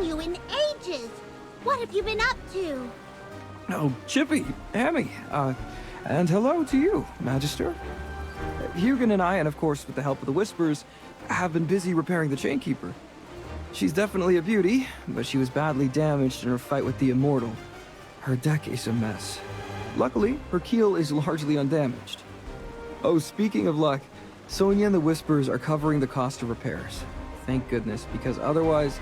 seen you in ages. What have you been up to? Oh, Chippy, Hammy, and hello to you, Magister. Hugin and I, and of course with the help of the Whispers, have been busy repairing the Chainkeeper. She's definitely a beauty, but she was badly damaged in her fight with the Immortal. Her deck is a mess. Luckily, her keel is largely undamaged. Oh, speaking of luck, Sonia and the Whispers are covering the cost of repairs. Thank goodness, because otherwise,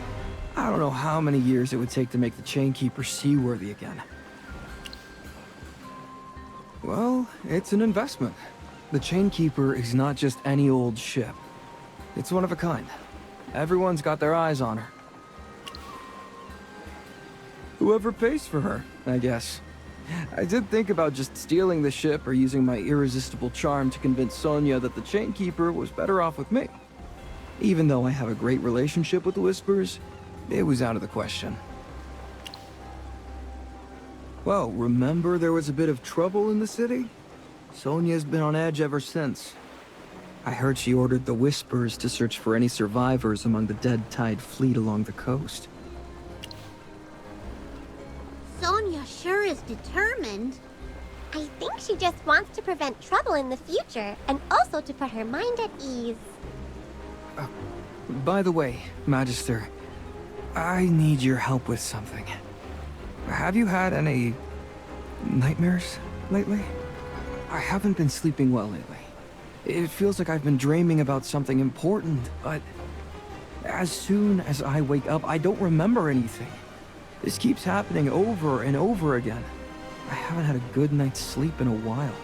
I don't know how many years it would take to make the Chainkeeper seaworthy again. Well, it's an investment. The Chainkeeper is not just any old ship. It's one of a kind. Everyone's got their eyes on her. Whoever pays for her, I guess. I did think about just stealing the ship or using my irresistible charm to convince Sonia that the Chainkeeper was better off with me. Even though I have a great relationship with the Whispers, it was out of the question. Well, remember there was a bit of trouble in the city? Sonia's been on edge ever since. I heard she ordered the Whispers to search for any survivors among the dead tide fleet along the coast. Sonia sure is determined. I think she just wants to prevent trouble in the future, and also to put her mind at ease. By the way, Magister, I need your help with something. Have you had any nightmares lately? I haven't been sleeping well lately. It feels like I've been dreaming about something important, but as soon as I wake up, I don't remember anything. This keeps happening over and over again. I haven't had a good night's sleep in a while.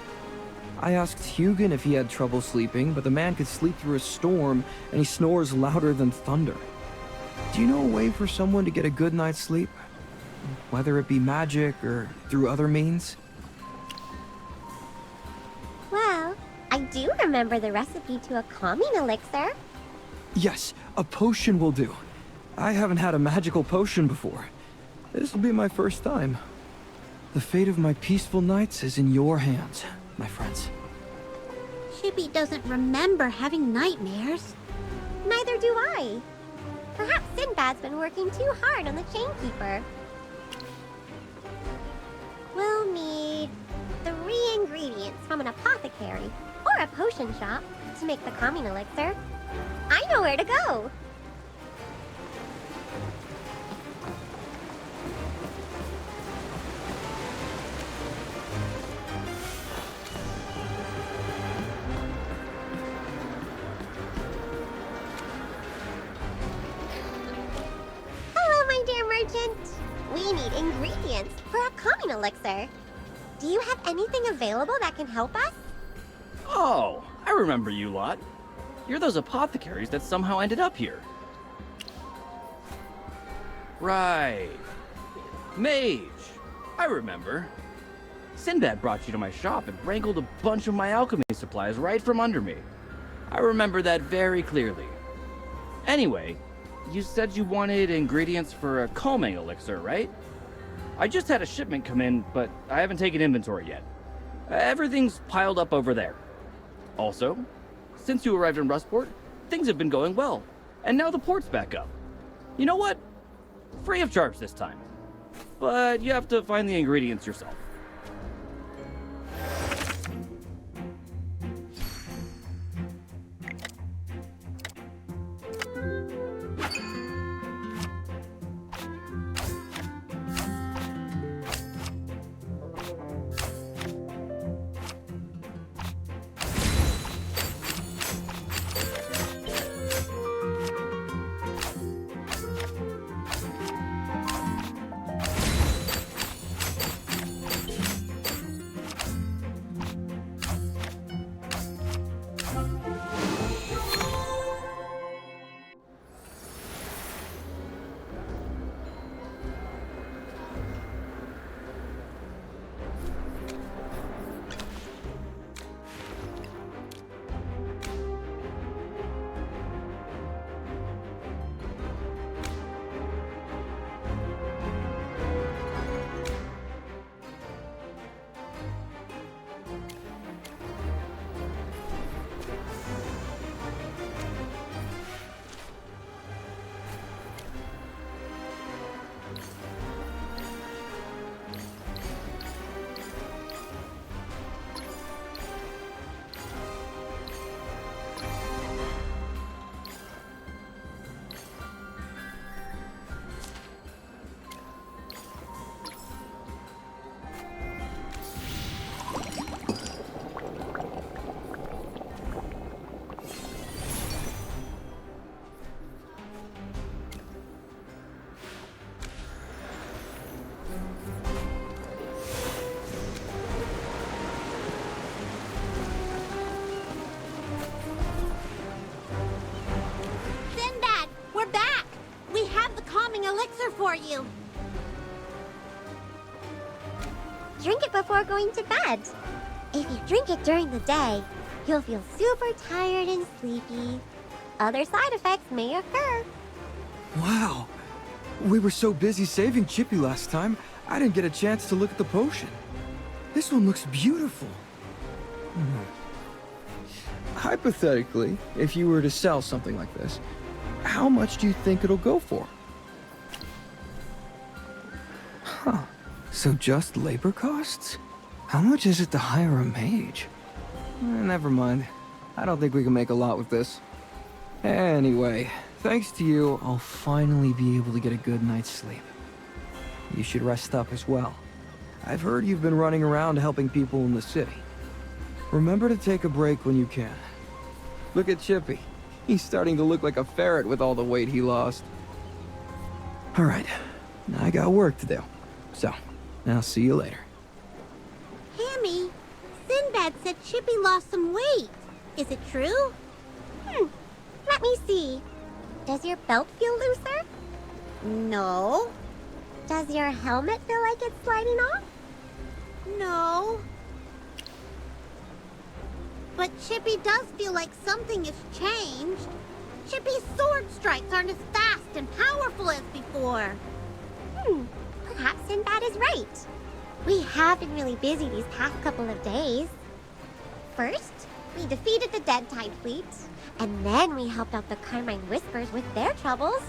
I asked Hugin if he had trouble sleeping, but the man could sleep through a storm, and he snores louder than thunder. Do you know a way for someone to get a good night's sleep? Whether it be magic or through other means? Well, I do remember the recipe to a calming elixir. Yes, a potion will do. I haven't had a magical potion before. This will be my first time. The fate of my peaceful nights is in your hands, my friends. Chippy doesn't remember having nightmares. Neither do I. Perhaps Sinbad's been working too hard on the Chainkeeper. We'll need 3 ingredients from an apothecary or a potion shop to make the calming elixir. I know where to go. Hello, my dear merchant. We need ingredients for a calming elixir. Do you have anything available that can help us? Oh, I remember you lot. You're those apothecaries that somehow ended up here. Right. Mage. I remember. Sinbad brought you to my shop and wrangled a bunch of my alchemy supplies right from under me. I remember that very clearly. Anyway, you said you wanted ingredients for a calming elixir, right? I just had a shipment come in, but I haven't taken inventory yet. Everything's piled up over there. Also, since you arrived in Rustport, things have been going well, and now the port's back up. You know what? Free of charge this time. But you have to find the ingredients yourself. elixir for you. Drink it before going to bed. If you drink it during the day, you'll feel super tired and sleepy. Other side effects may occur. Wow. We were so busy saving Chippy last time, I didn't get a chance to look at the potion. This one looks beautiful. Hypothetically, if you were to sell something like this, how much do you think it'll go for? Huh. So just labor costs? How much is it to hire a mage? Never mind. I don't think we can make a lot with this. Anyway, thanks to you, I'll finally be able to get a good night's sleep. You should rest up as well. I've heard you've been running around helping people in the city. Remember to take a break when you can. Look at Chippy. He's starting to look like a ferret with all the weight he lost. Alright, I got work to do. So, I'll see you later. Hammy, Sinbad said Chippy lost some weight. Is it true? Let me see. Does your belt feel looser? No. Does your helmet feel like it's sliding off? No. But Chippy does feel like something has changed. Chippy's sword strikes aren't as fast and powerful as before. Perhaps Sinbad is right. We have been really busy these past couple of days. First, we defeated the Dead Tide fleet, and then we helped out the Carmine Whispers with their troubles.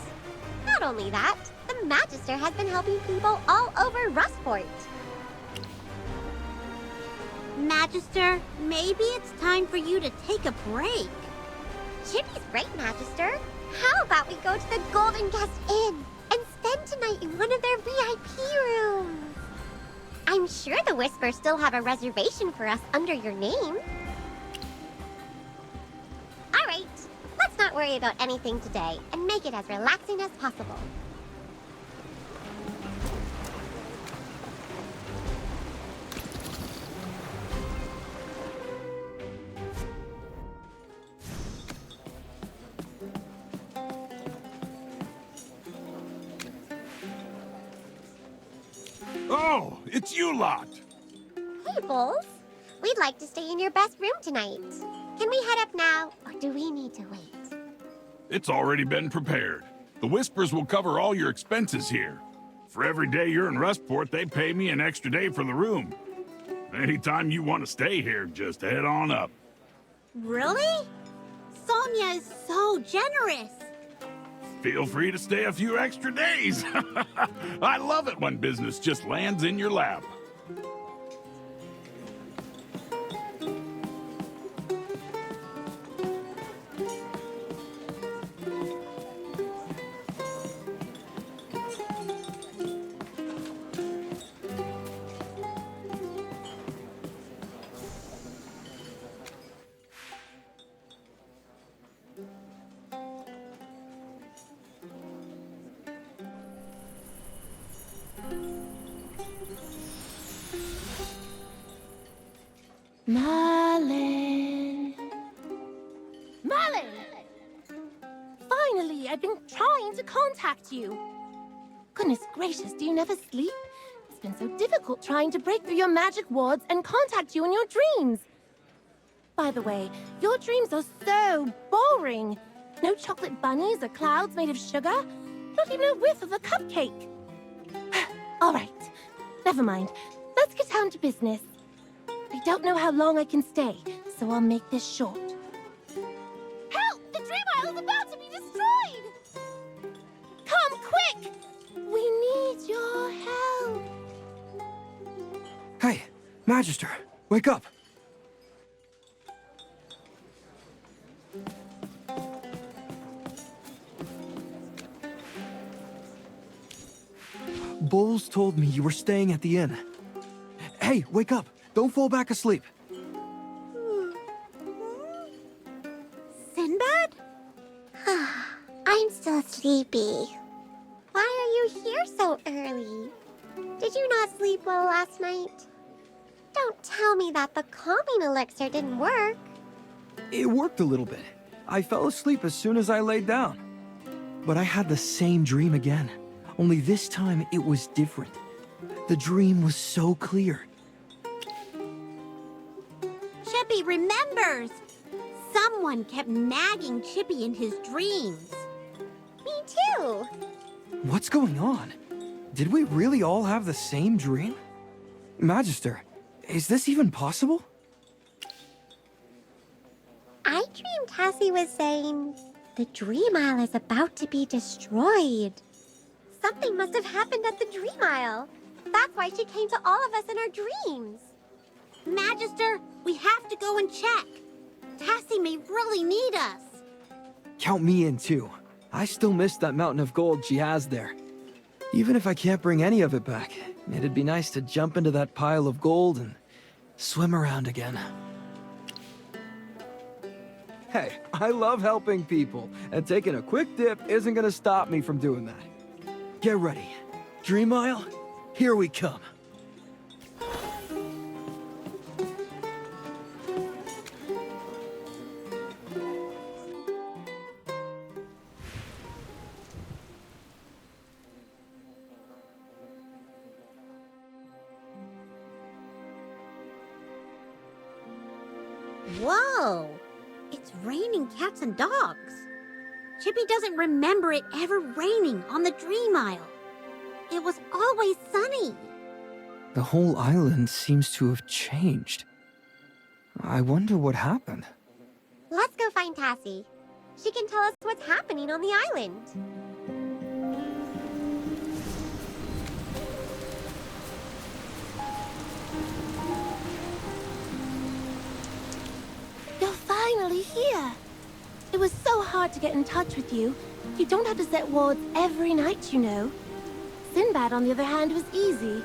Not only that, the Magister has been helping people all over Rustport. Magister, maybe it's time for you to take a break. Chippy's right, Magister. How about we go to the Golden Guest Inn and spend tonight in one of their VIP rooms? I'm sure the Whispers still have a reservation for us under your name. All right, let's not worry about anything today and make it as relaxing as possible. Oh, it's you lot. Hey, Bulls. We'd like to stay in your best room tonight. Can we head up now, or do we need to wait? It's already been prepared. The Whispers will cover all your expenses here. For every day you're in Rustport, they pay me an extra day for the room. Anytime you want to stay here, just head on up. Really? Sonia is so generous. Feel free to stay a few extra days. I love it when business just lands in your lap. Marlin. Marlin! Finally, I've been trying to contact you. Goodness gracious, do you never sleep? It's been so difficult trying to break through your magic wards and contact you in your dreams. By the way, your dreams are so boring. No chocolate bunnies or clouds made of sugar. Not even a whiff of a cupcake. All right, never mind. Let's get down to business. I don't know how long I can stay, so I'll make this short. Help! The Dream Isle is about to be destroyed! Come, quick! We need your help. Hey, Magister, wake up! Bowles told me you were staying at the inn. Hey, wake up! Don't fall back asleep. Sinbad? I'm still sleepy. Why are you here so early? Did you not sleep well last night? Don't tell me that the calming elixir didn't work. It worked a little bit. I fell asleep as soon as I laid down. But I had the same dream again. only this time it was different. The dream was so clear. Chippy remembers! Someone kept nagging Chippy in his dreams. Me too. What's going on? Did we really all have the same dream? Magister, is this even possible? I dreamed Cassie was saying the Dream Isle is about to be destroyed. Something must have happened at the Dream Isle. That's why she came to all of us in our dreams. Magister, we have to go and check. Tassie may really need us. Count me in too. I still miss that mountain of gold she has there. Even if I can't bring any of it back, it'd be nice to jump into that pile of gold and swim around again. Hey, I love helping people, and taking a quick dip isn't gonna stop me from doing that. Get ready. Dream Isle, here we come. Whoa! It's raining cats and dogs. Chippy doesn't remember it ever raining on the Dream Isle. It was always sunny. The whole island seems to have changed. I wonder what happened. Let's go find Tassie. She can tell us what's happening on the island. You're finally here. It was so hard to get in touch with you. You don't have to set wards every night, you know. Sinbad, on the other hand, was easy.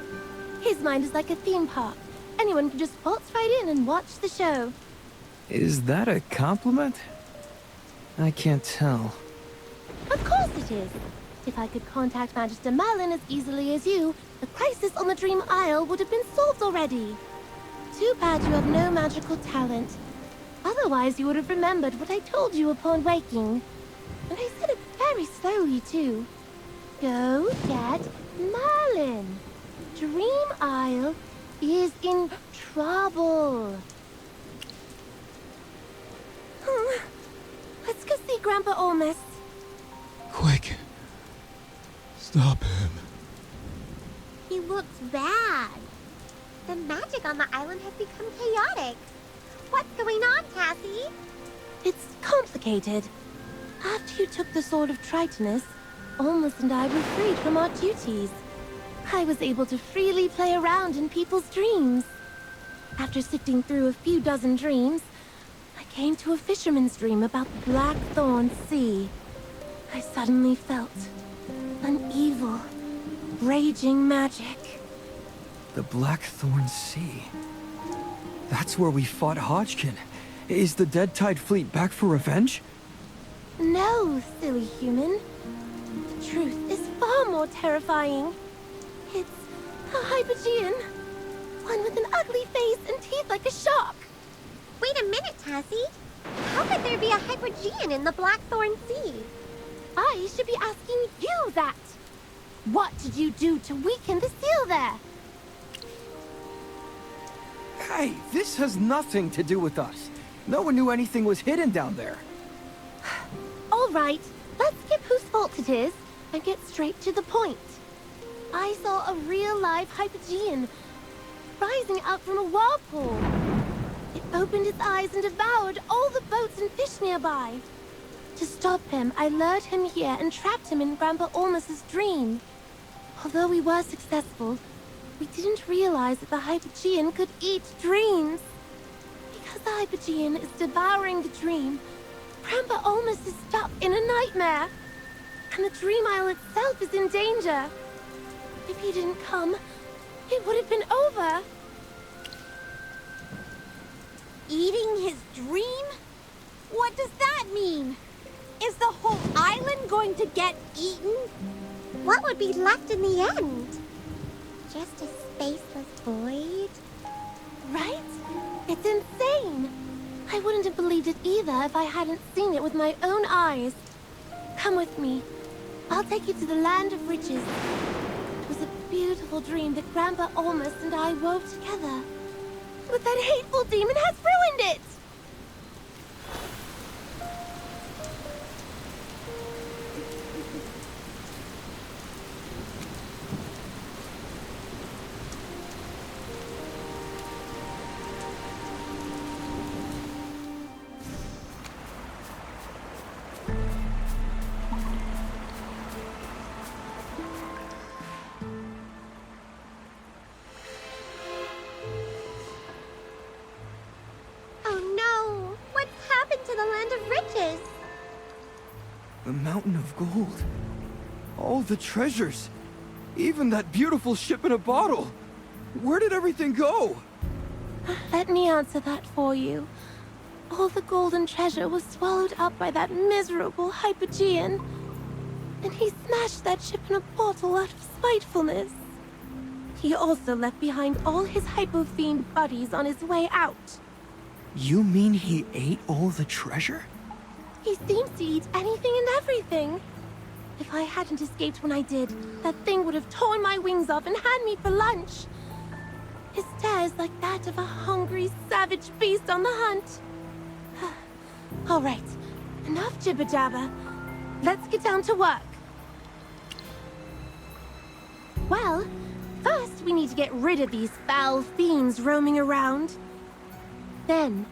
His mind is like a theme park. Anyone can just waltz right in and watch the show. Is that a compliment? I can't tell. Of course it is. If I could contact Magister Merlin as easily as you, the crisis on the Dream Isle would have been solved already. Too bad you have no magical talent. Otherwise, you would have remembered what I told you upon waking. And I said it very slowly, too. Go get Merlin. Dream Isle is in trouble. Let's go see Grandpa Olmus. Quick. Stop him. He looks bad. The magic on the island has become chaotic. What's going on, Cassie? It's complicated. After you took the Sword of Tritonus, Olmus and I were freed from our duties. I was able to freely play around in people's dreams. After sifting through a few dozen dreams, I came to a fisherman's dream about the Blackthorn Sea. I suddenly felt an evil, raging magic. The Blackthorn Sea. That's where we fought Hodgkin. Is the Dead Tide fleet back for revenge? No, silly human. The truth is far more terrifying. It's a Hypogean. One with an ugly face and teeth like a shark. Wait a minute, Tassie. How could there be a Hypergean in the Blackthorn Sea? I should be asking you that. What did you do to weaken the seal there? Hey, this has nothing to do with us. No one knew anything was hidden down there. All right, let's skip whose fault it is and get straight to the point. I saw a real-life Hypogean rising up from a whirlpool. It opened its eyes and devoured all the boats and fish nearby. To stop him, I lured him here and trapped him in Grandpa Olmus's dream. Although we were successful, we didn't realize that the Hypogean could eat dreams. Because the Hypogean is devouring the dream, Grandpa Olmus is stuck in a nightmare. And the Dream Isle itself is in danger. If he didn't come, it would have been over. Eating his dream? What does that mean? Is the whole island going to get eaten? What would be left in the end? Just a spaceless void? Right? It's insane. I wouldn't have believed it either if I hadn't seen it with my own eyes. Come with me. I'll take you to the land of riches. It was a beautiful dream that Grandpa Almost and I wove together. But that hateful demon has ruined it! Oh no! What's happened to the land of riches? The mountain of gold. All the treasures. Even that beautiful ship in a bottle. Where did everything go? Let me answer that for you. All the golden treasure was swallowed up by that miserable Hypogean. And he smashed that ship in a bottle out of spitefulness. He also left behind all his Hypo-fiend buddies on his way out. You mean he ate all the treasure? He seems to eat anything and everything. If I hadn't escaped when I did, that thing would have torn my wings off and had me for lunch. His stare is like that of a hungry, savage beast on the hunt. All right, enough jibber-jabber. Let's get down to work. Well, first we need to get rid of these foul fiends roaming around. Then,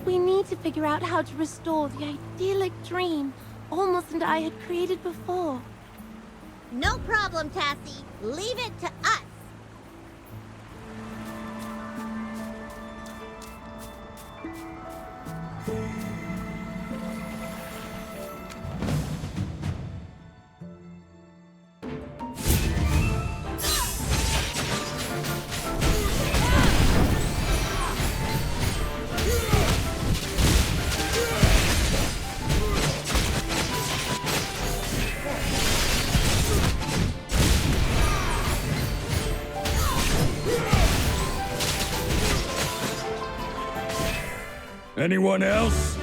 we need to figure out how to restore the idyllic dream Almost and I had created before. No problem, Tassie. Leave it to us. Anyone else?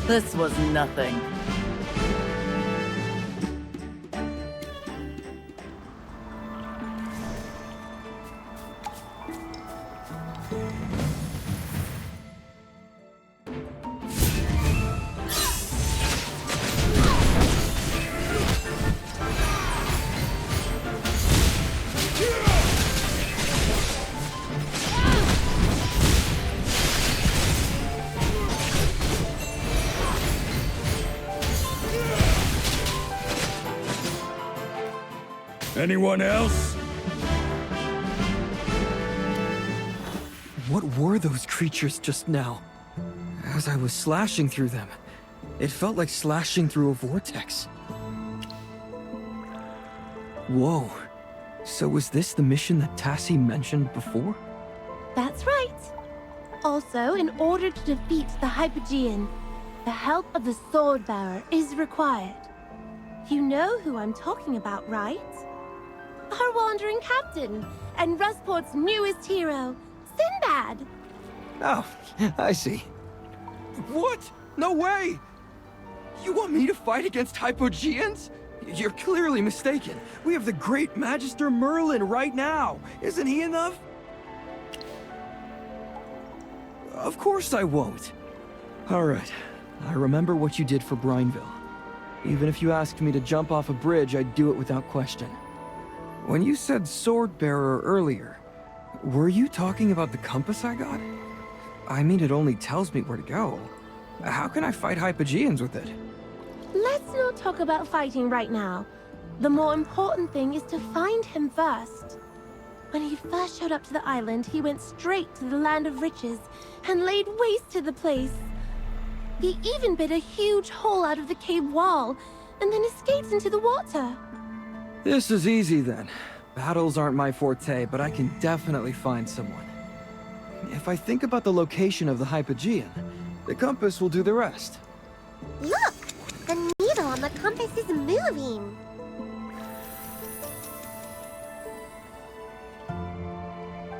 This was nothing. Anyone else? What were those creatures just now? As I was slashing through them, it felt like slashing through a vortex. Whoa. So was this the mission that Tassie mentioned before? That's right. Also, in order to defeat the Hypogean, the help of the Swordbearer is required. You know who I'm talking about, right? Our wandering captain, and Rustport's newest hero, Sinbad. Oh, I see. What? No way! You want me to fight against Hypogeans? You're clearly mistaken. We have the great Magister Merlin right now. Isn't he enough? Of course I won't. All right. I remember what you did for Brineville. Even if you asked me to jump off a bridge, I'd do it without question. When you said sword bearer earlier, were you talking about the compass I got? I mean, it only tells me where to go. How can I fight Hypogeans with it? Let's not talk about fighting right now. The more important thing is to find him first. When he first showed up to the island, he went straight to the Land of Riches and laid waste to the place. He even bit a huge hole out of the cave wall and then escaped into the water. This is easy then. Battles aren't my forte, but I can definitely find someone. If I think about the location of the Hypogean, the compass will do the rest. Look! The needle on the compass is moving.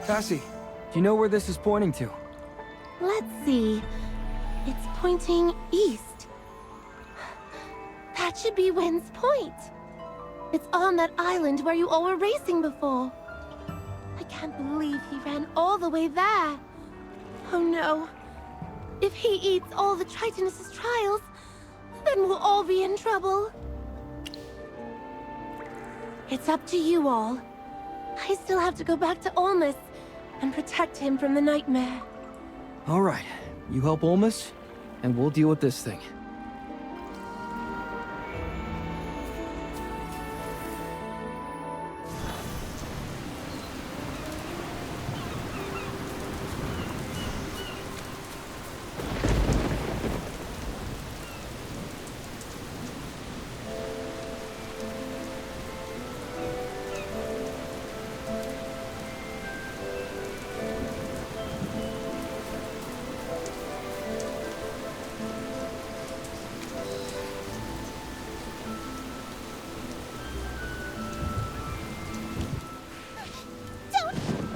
Cassie, do you know where this is pointing to? Let's see. It's pointing east. That should be Wind's Point. It's on that island where you all were racing before. I can't believe he ran all the way there. Oh no. If he eats all the Tritonus' trials, then we'll all be in trouble. It's up to you all. I still have to go back to Olmus and protect him from the nightmare. All right, you help Olmus, and we'll deal with this thing.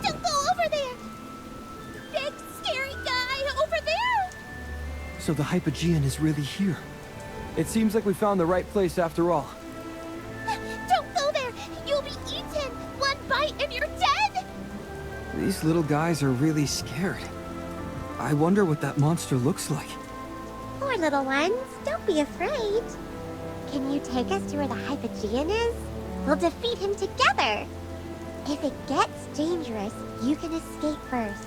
Don't go over there! Big, scary guy over there! So the Hypogean is really here. It seems like we found the right place after all. Don't go there! You'll be eaten! One bite and you're dead! These little guys are really scared. I wonder what that monster looks like. Poor little ones, don't be afraid. Can you take us to where the Hypogean is? We'll defeat him together. If it gets dangerous, you can escape first.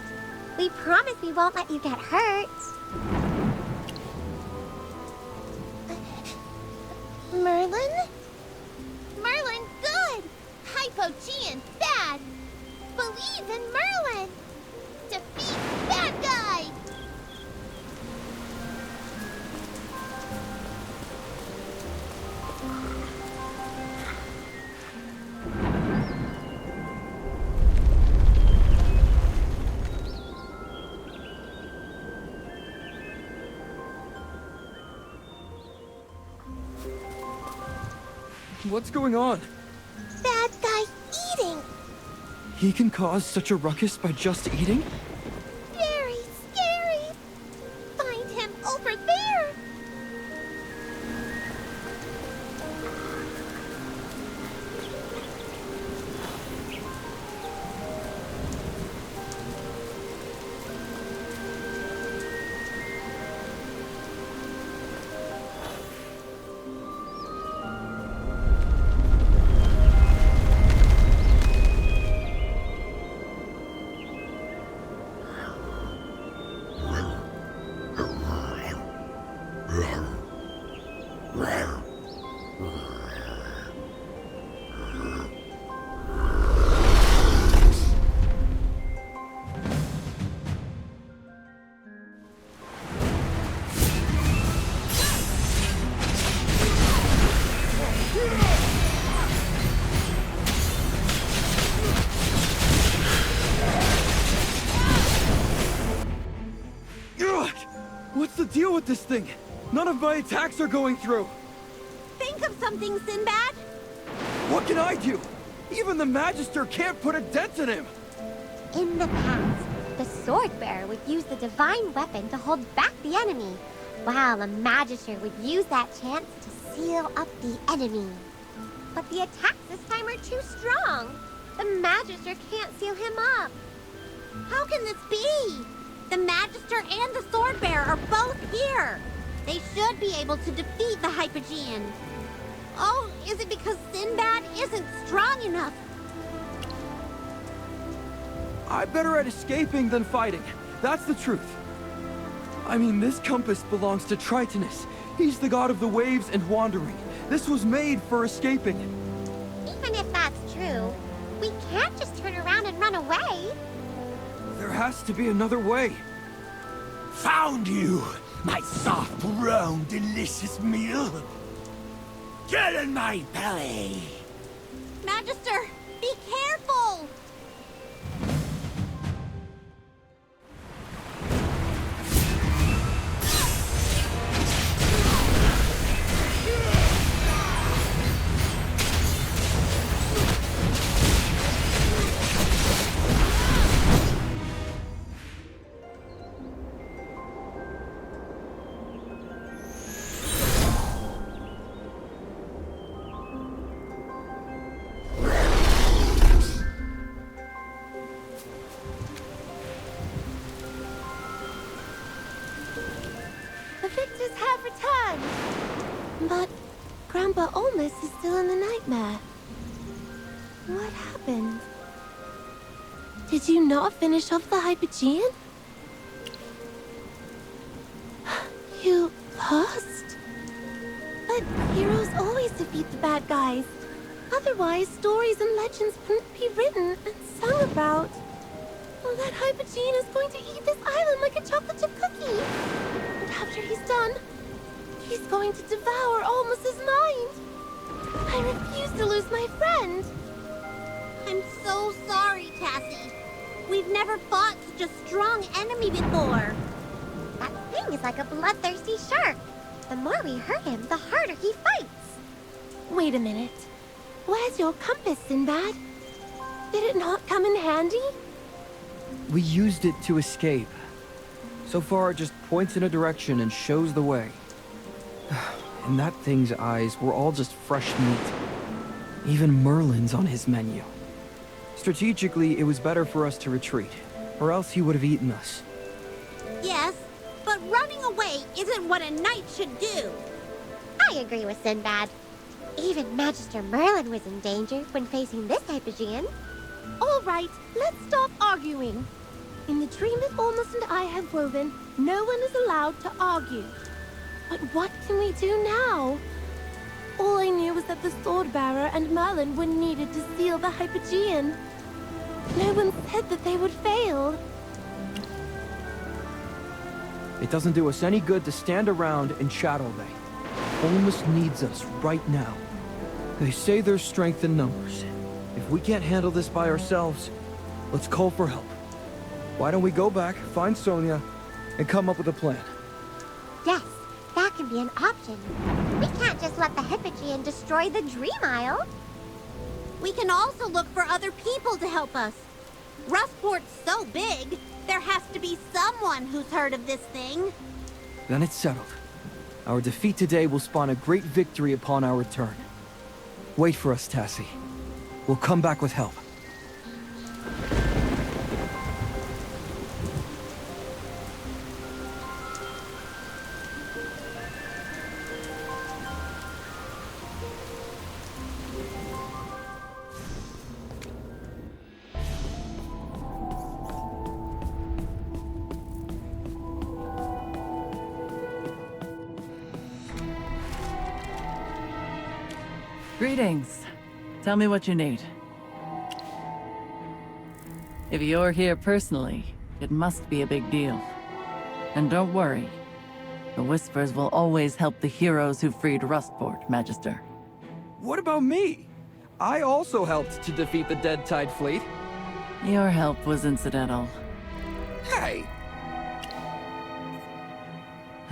We promise we won't let you get hurt. Merlin? Merlin, good! Hypogean, bad! Believe in Merlin! Defeat bad guy! What's going on? Bad guy eating! He can cause such a ruckus by just eating? Very scary! Find him over there! Ugh! What's the deal with this thing? None of my attacks are going through. Think of something, Sinbad! What can I do? Even the Magister can't put a dent in him. In the past, the sword bearer would use the divine weapon to hold back the enemy, while a magister would use that chance to seal up the enemy. But the attacks this time are too strong. The magister can't seal him up. How can this be? The Magister and the Sword Bearer are both here. They should be able to defeat the Hypogean. Oh, is it because Sinbad isn't strong enough? I'm better at escaping than fighting. That's the truth. I mean, this compass belongs to Tritonus. He's the god of the waves and wandering. This was made for escaping. Even if that's true, we can't just turn around and run away. There has to be another way. Found you, my soft, brown, delicious meal. Get in my belly. Magister, be careful! The victors have returned! But Grandpa Olmus is still in the nightmare. What happened? Did you not finish off the Hypogean? You lost? But heroes always defeat the bad guys. Otherwise, stories and legends wouldn't be written and sung about. Well, that Hypogean is going to eat this island like a chocolate chip cookie. And after he's done, he's going to devour Olmus's mind. I refuse to lose my friend. I'm so sorry, Tassie. We've never fought such a strong enemy before. That thing is like a bloodthirsty shark. The more we hurt him, the harder he fights. Wait a minute. Where's your compass, Sinbad? Did it not come in handy? We used it to escape. So far, it just points in a direction and shows the way. In that thing's eyes, we're all just fresh meat. Even Merlin's on his menu. Strategically, it was better for us to retreat, or else he would have eaten us. Yes, but running away isn't what a knight should do. I agree with Sinbad. Even Magister Merlin was in danger when facing this Hypogean. All right, let's stop arguing. In the dream that Olmus and I have woven, no one is allowed to argue. But what can we do now? All I knew was that the Swordbearer and Merlin were needed to seal the Hypogean. No one said that they would fail. It doesn't do us any good to stand around and chat all day. Olmus needs us right now. They say there's strength in numbers. If we can't handle this by ourselves, let's call for help. Why don't we go back, find Sonia, and come up with a plan? Yes, that can be an option. We can't just let the Hypogean destroy the Dream Isle. We can also look for other people to help us. Rustport's so big, there has to be someone who's heard of this thing. Then it's settled. Our defeat today will spawn a great victory upon our return. Wait for us, Tassie. We'll come back with help. Greetings. Tell me what you need. If you're here personally, it must be a big deal. And don't worry. The Whispers will always help the heroes who freed Rustport, Magister. What about me? I also helped to defeat the Dead Tide fleet. Your help was incidental. Hey!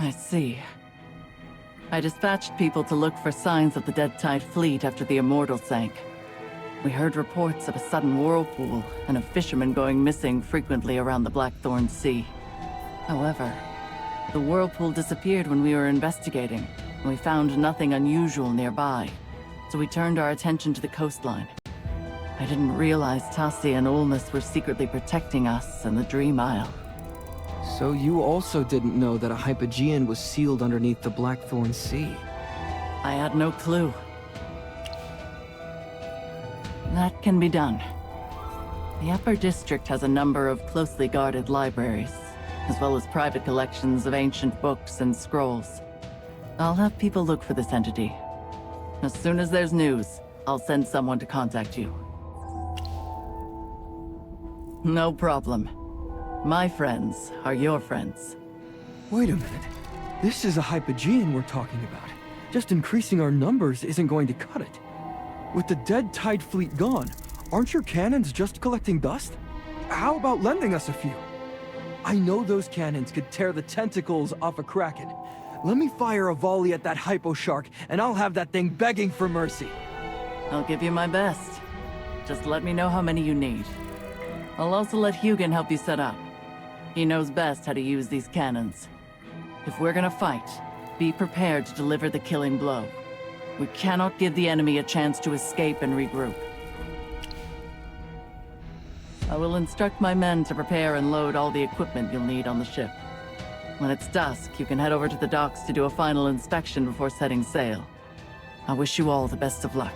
I see. I dispatched people to look for signs of the Dead Tide fleet after the Immortal sank. We heard reports of a sudden whirlpool and of fishermen going missing frequently around the Blackthorn Sea. However, the whirlpool disappeared when we were investigating, and we found nothing unusual nearby, so we turned our attention to the coastline. I didn't realize Tassie and Olmus were secretly protecting us and the Dream Isle. So you also didn't know that a Hypogean was sealed underneath the Blackthorn Sea? I had no clue. That can be done. The Upper District has a number of closely guarded libraries, as well as private collections of ancient books and scrolls. I'll have people look for this entity. As soon as there's news, I'll send someone to contact you. No problem. My friends are your friends. Wait a minute. This is a Hypogean we're talking about. Just increasing our numbers isn't going to cut it. With the dead Tide fleet gone, aren't your cannons just collecting dust? How about lending us a few? I know those cannons could tear the tentacles off a Kraken. Let me fire a volley at that Hypo Shark, and I'll have that thing begging for mercy. I'll give you my best. Just let me know how many you need. I'll also let Hugin help you set up. He knows best how to use these cannons. If we're gonna fight, be prepared to deliver the killing blow. We cannot give the enemy a chance to escape and regroup. I will instruct my men to prepare and load all the equipment you'll need on the ship. When it's dusk, you can head over to the docks to do a final inspection before setting sail. I wish you all the best of luck.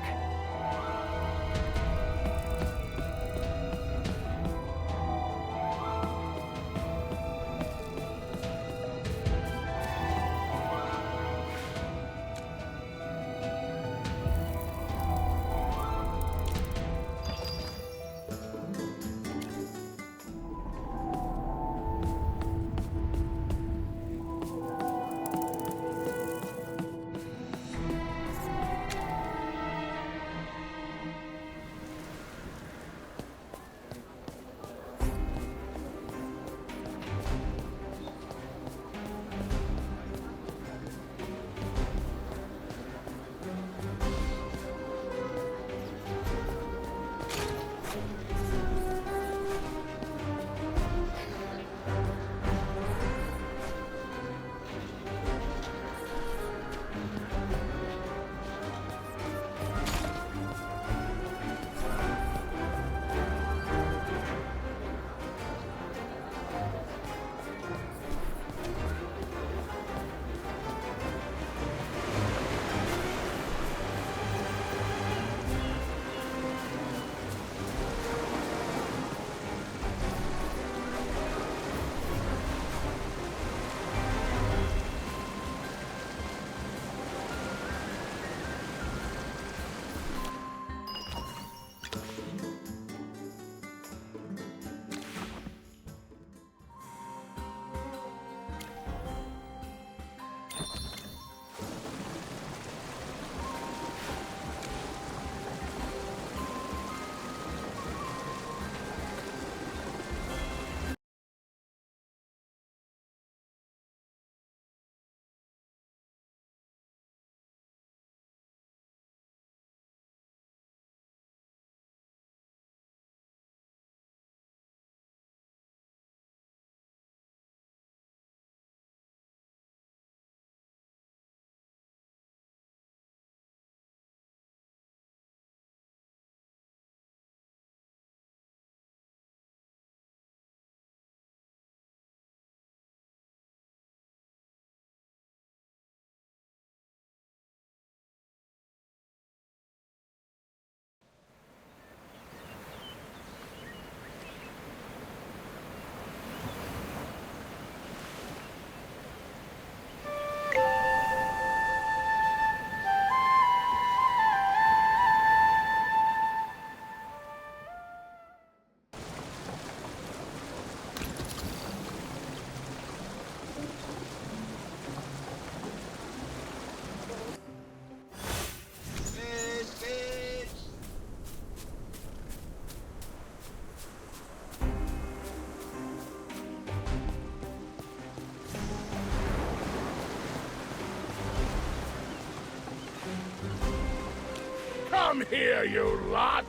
Come here, you lot!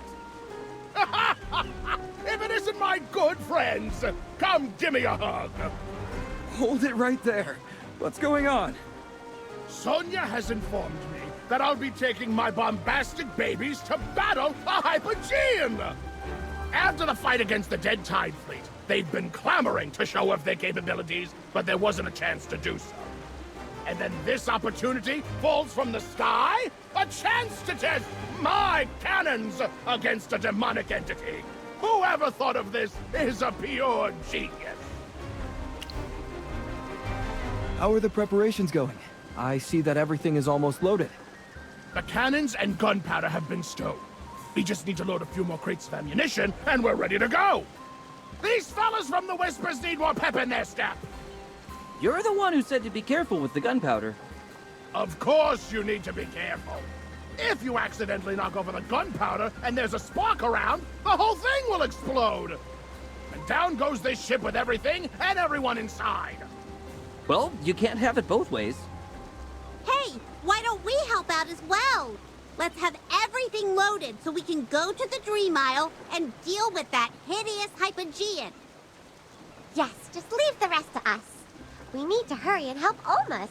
If it isn't my good friends, come give me a hug! Hold it right there. What's going on? Sonia has informed me that I'll be taking my bombastic babies to battle a Hypogean! After the fight against the Dead Tide Fleet, they've been clamoring to show off their capabilities, but there wasn't a chance to do so. And then this opportunity falls from the sky? A chance to test my cannons against a demonic entity. Whoever thought of this is a pure genius. How are the preparations going? I see that everything is almost loaded. The cannons and gunpowder have been stowed. We just need to load a few more crates of ammunition, and we're ready to go. These fellas from the Whispers need more pep in their step. You're the one who said to be careful with the gunpowder. Of course you need to be careful. If you accidentally knock over the gunpowder and there's a spark around, the whole thing will explode. And down goes this ship with everything and everyone inside. Well, you can't have it both ways. Hey, why don't we help out as well? Let's have everything loaded so we can go to the Dream Isle and deal with that hideous Hypogean. Yes, just leave the rest to us. We need to hurry and help Almas.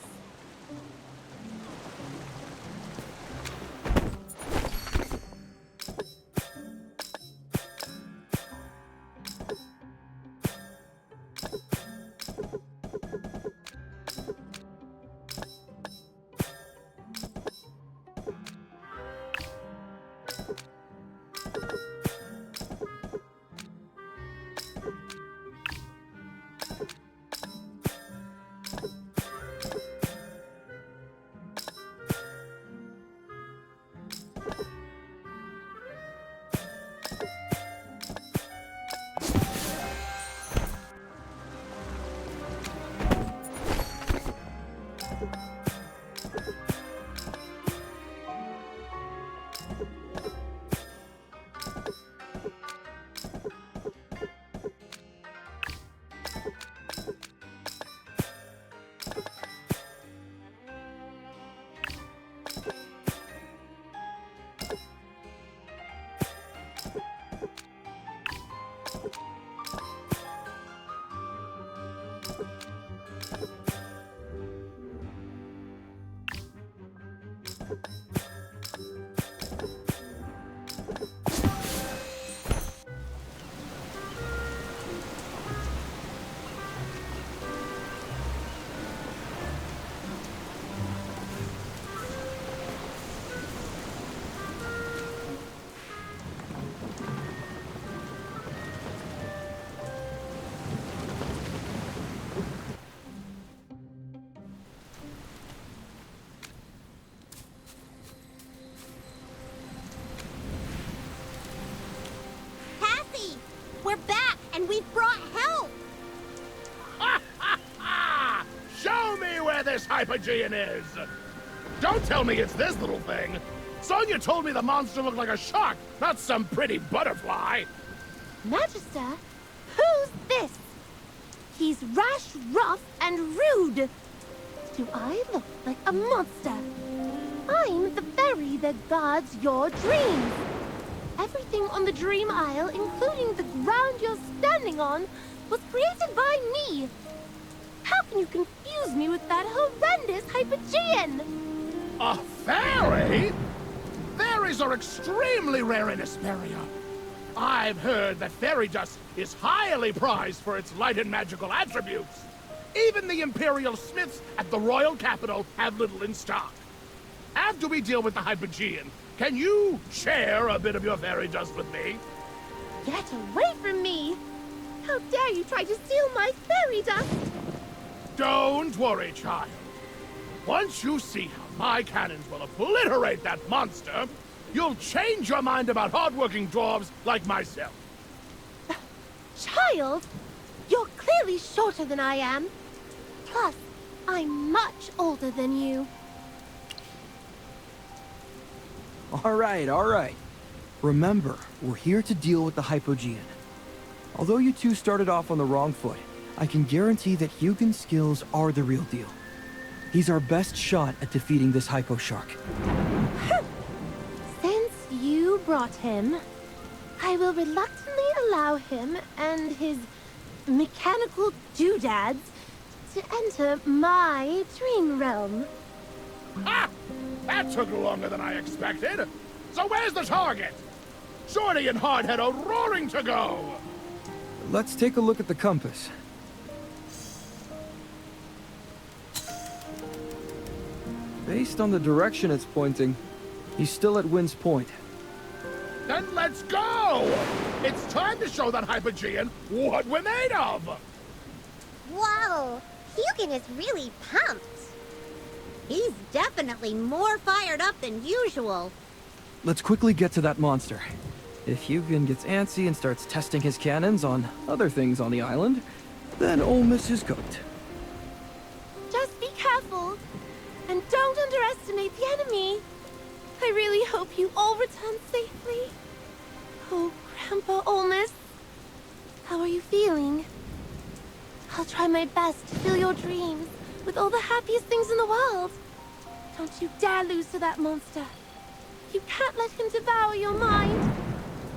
We're back, and we've brought help! Show me where this Hypogean is! Don't tell me it's this little thing! Sonya told me the monster looked like a shark, not some pretty butterfly! Magister, who's this? He's rash, rough, and rude. Do I look like a monster? I'm the fairy that guards your dreams. Everything on the Dream Isle, including the ground you're standing on, was created by me. How can you confuse me with that horrendous Hypogean? A fairy? Fairies are extremely rare in Asperia. I've heard that fairy dust is highly prized for its light and magical attributes. Even the Imperial Smiths at the Royal Capital have little in stock. After we deal with the Hypogean, can you share a bit of your fairy dust with me? Get away from me! How dare you try to steal my fairy dust! Don't worry, child. Once you see how my cannons will obliterate that monster, you'll change your mind about hardworking dwarves like myself. Child, you're clearly shorter than I am. Plus, I'm much older than you. All right. Remember, we're here to deal with the Hypogean. Although you two started off on the wrong foot, I can guarantee that Hugin's skills are the real deal. He's our best shot at defeating this Hypo Shark. Since you brought him, I will reluctantly allow him and his mechanical doodads to enter my dream realm. Ha! That took longer than I expected. So where's the target? Shorty and Hardhead are roaring to go! Let's take a look at the compass. Based on the direction it's pointing, he's still at Wind's Point. Then let's go! It's time to show that Hypogean what we're made of! Whoa! Hugin is really pumped. He's definitely more fired up than usual. Let's quickly get to that monster. If Hugin gets antsy and starts testing his cannons on other things on the island, then Ole Miss is cooked. Just be careful. And don't underestimate the enemy. I really hope you all return safely. Oh, Grandpa Olmus. How are you feeling? I'll try my best to fill your dreams with all the happiest things in the world. Don't you dare lose to that monster. You can't let him devour your mind.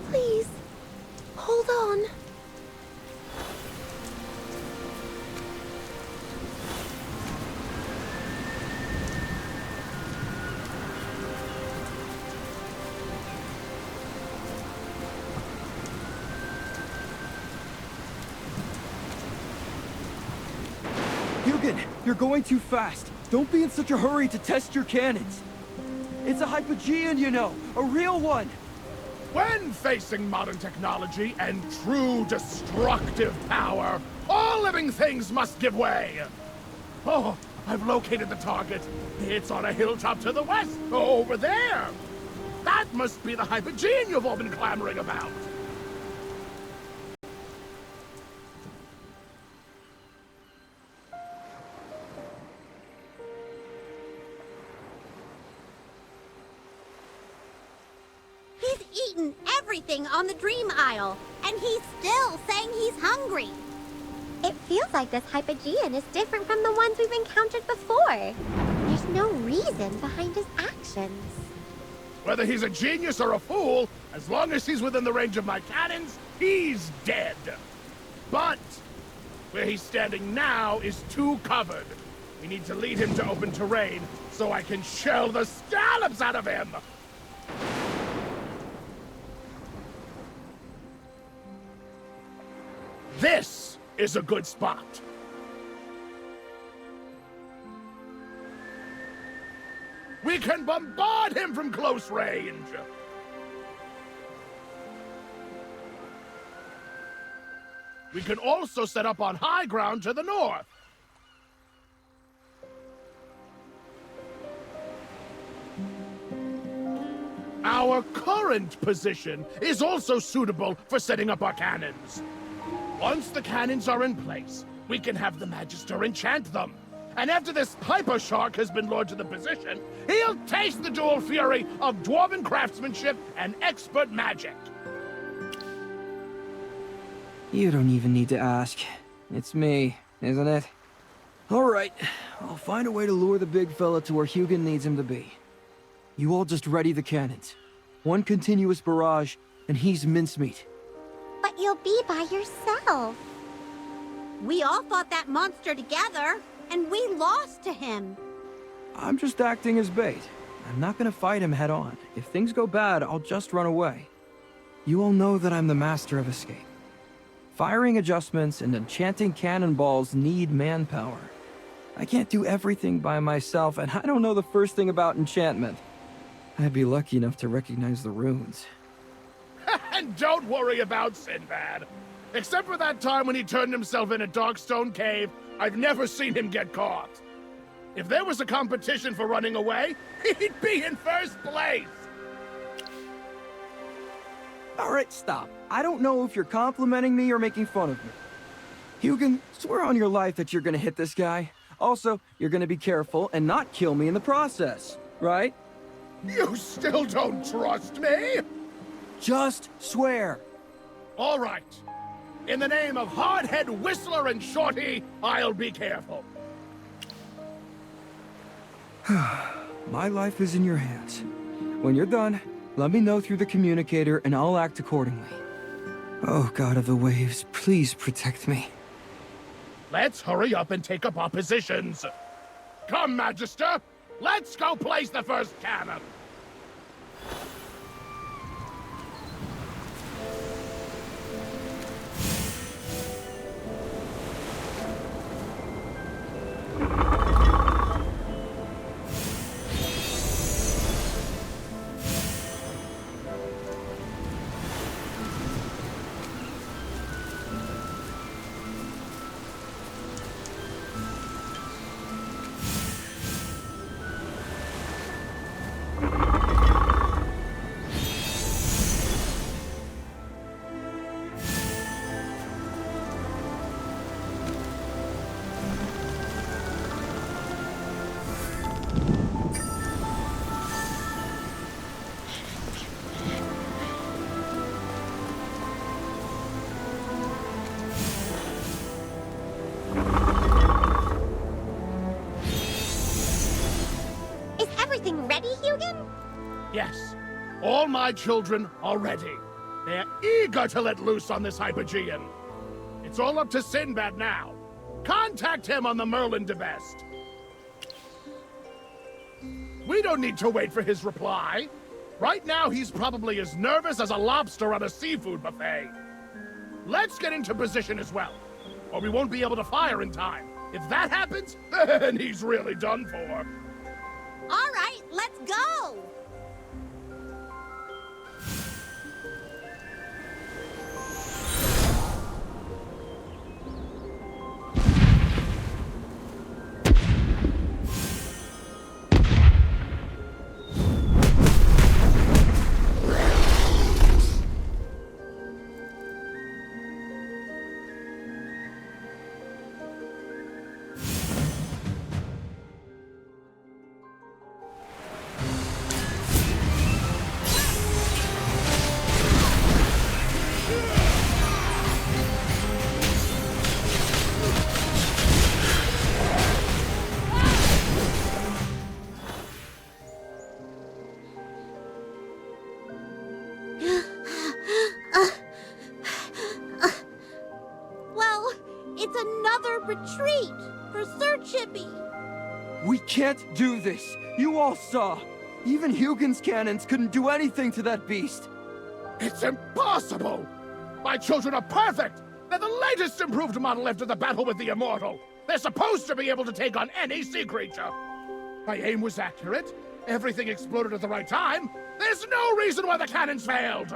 Please, hold on. Hugin, you're going too fast. Don't be in such a hurry to test your cannons. It's a Hypogean, you know, a real one. When facing modern technology and true destructive power, all living things must give way. Oh, I've located the target. It's on a hilltop to the west, over there. That must be the Hypogean you've all been clamoring about. He's eaten everything on the Dream Isle, and he's still saying he's hungry. It feels like this Hypogean is different from the ones we've encountered before. There's no reason behind his actions. Whether he's a genius or a fool, as long as he's within the range of my cannons, he's dead. But where he's standing now is too covered. We need to lead him to open terrain so I can shell the scallops out of him. This is a good spot. We can bombard him from close range. We can also set up on high ground to the north. Our current position is also suitable for setting up our cannons. Once the cannons are in place, we can have the Magister enchant them. And after this Piper Shark has been lured to the position, he'll taste the dual fury of dwarven craftsmanship and expert magic. You don't even need to ask. It's me, isn't it? All right, I'll find a way to lure the big fella to where Hugin needs him to be. You all just ready the cannons. One continuous barrage, and he's mincemeat. But you'll be by yourself. We all fought that monster together, and we lost to him. I'm just acting as bait. I'm not gonna fight him head on. If things go bad, I'll just run away. You all know that I'm the master of escape. Firing adjustments and enchanting cannonballs need manpower. I can't do everything by myself, and I don't know the first thing about enchantment. I'd be lucky enough to recognize the runes. And don't worry about Sinbad. Except for that time when he turned himself in a Darkstone cave, I've never seen him get caught. If there was a competition for running away, he'd be in first place. All right, stop. I don't know if you're complimenting me or making fun of me. Hugin, swear on your life that you're gonna hit this guy. Also, you're gonna be careful and not kill me in the process, right? You still don't trust me? Just swear. All right. In the name of Hardhead, Whistler, and Shorty, I'll be careful. My life is in your hands. When you're done, let me know through the communicator and I'll act accordingly. Oh, God of the waves, please protect me. Let's hurry up and take up our positions. Come, Magister. Let's go place the first cannon. Yes, all my children are ready. They're eager to let loose on this Hypogean. It's all up to Sinbad now. Contact him on the Merlin de Best. We don't need to wait for his reply. Right now, he's probably as nervous as a lobster on a seafood buffet. Let's get into position as well, or we won't be able to fire in time. If that happens, then he's really done for. All right, let's go! Well, it's another retreat for Sir Chippy. We can't do this. You all saw. Even Hugin's cannons couldn't do anything to that beast. It's impossible! My children are perfect! They're the latest improved model after the battle with the Immortal. They're supposed to be able to take on any sea creature. My aim was accurate. Everything exploded at the right time. There's no reason why the cannons failed!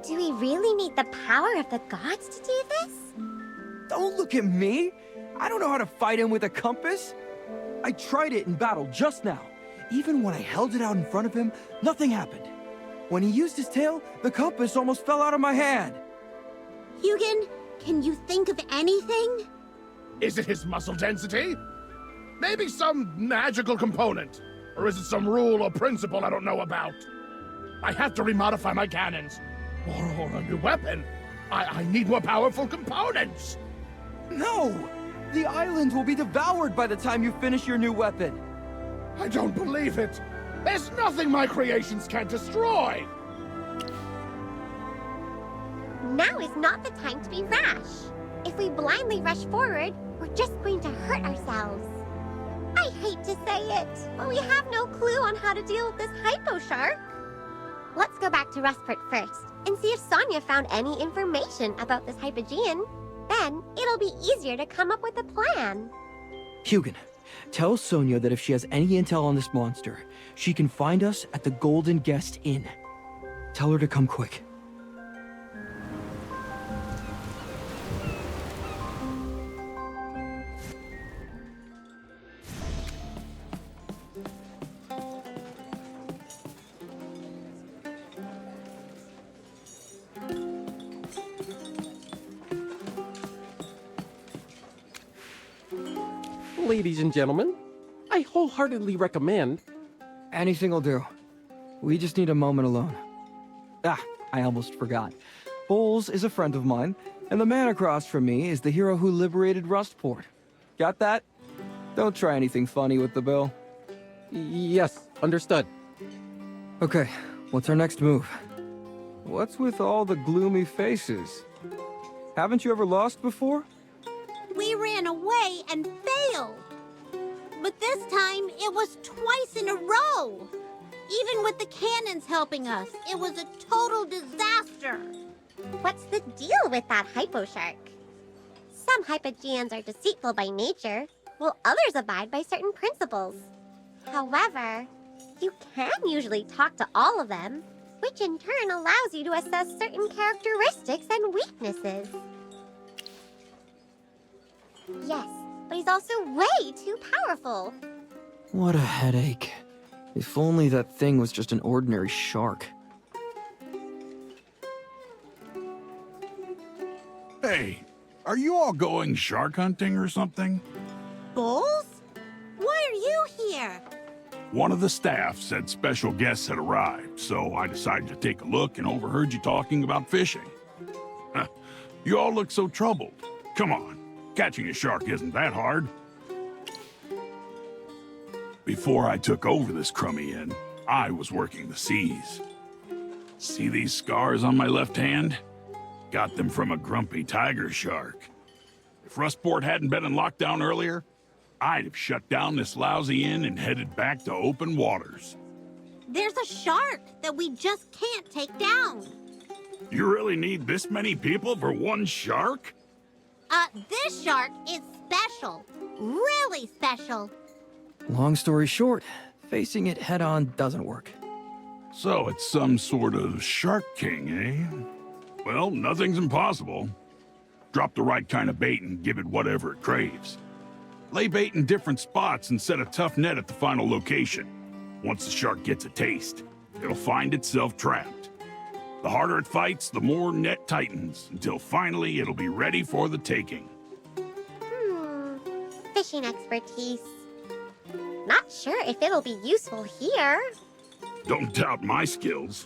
Do we really need the power of the gods to do this? Don't look at me. I don't know how to fight him with a compass. I tried it in battle just now. Even when I held it out in front of him, nothing happened. When he used his tail, the compass almost fell out of my hand. Hugin, can you think of anything? Is it his muscle density? Maybe some magical component? Or is it some rule or principle I don't know about? I have to remodify my cannons. Or a new weapon. I need more powerful components. No! The island will be devoured by the time you finish your new weapon. I don't believe it. There's nothing my creations can't destroy. Now is not the time to be rash. If we blindly rush forward, we're just going to hurt ourselves. I hate to say it, but we have no clue on how to deal with this hypo shark. Let's go back to Rustport first and see if Sonia found any information about this Hypogean. Then it'll be easier to come up with a plan. Hugin, tell Sonia that if she has any intel on this monster, she can find us at the Golden Guest Inn. Tell her to come quick. Ladies and gentlemen, I wholeheartedly recommend... Anything'll do. We just need a moment alone. Ah, I almost forgot. Bowles is a friend of mine, and the man across from me is the hero who liberated Rustport. Got that? Don't try anything funny with the bill. Yes, understood. Okay, what's our next move? What's with all the gloomy faces? Haven't you ever lost before? We ran away and failed. But this time, it was twice in a row. Even with the cannons helping us, it was a total disaster. What's the deal with that hypo shark? Some Hypogeans are deceitful by nature, while others abide by certain principles. However, you can usually talk to all of them, which in turn allows you to assess certain characteristics and weaknesses. Yes, but he's also way too powerful. What a headache. If only that thing was just an ordinary shark. Hey, are you all going shark hunting or something? Bowles? Why are you here? One of the staff said special guests had arrived, so I decided to take a look and overheard you talking about fishing. You all look so troubled. Come on, catching a shark isn't that hard. Before I took over this crummy inn, I was working the seas. See these scars on my left hand? Got them from a grumpy tiger shark. If Rustport hadn't been in lockdown earlier, I'd have shut down this lousy inn and headed back to open waters. There's a shark that we just can't take down. You really need this many people for one shark? This shark is special. Really special. Long story short, facing it head-on doesn't work. So it's some sort of shark king, eh? Well, nothing's impossible. Drop the right kind of bait and give it whatever it craves. Lay bait in different spots and set a tough net at the final location. Once the shark gets a taste, it'll find itself trapped. The harder it fights, the more net tightens, until finally it'll be ready for the taking. Fishing expertise. Not sure if it'll be useful here. Don't doubt my skills.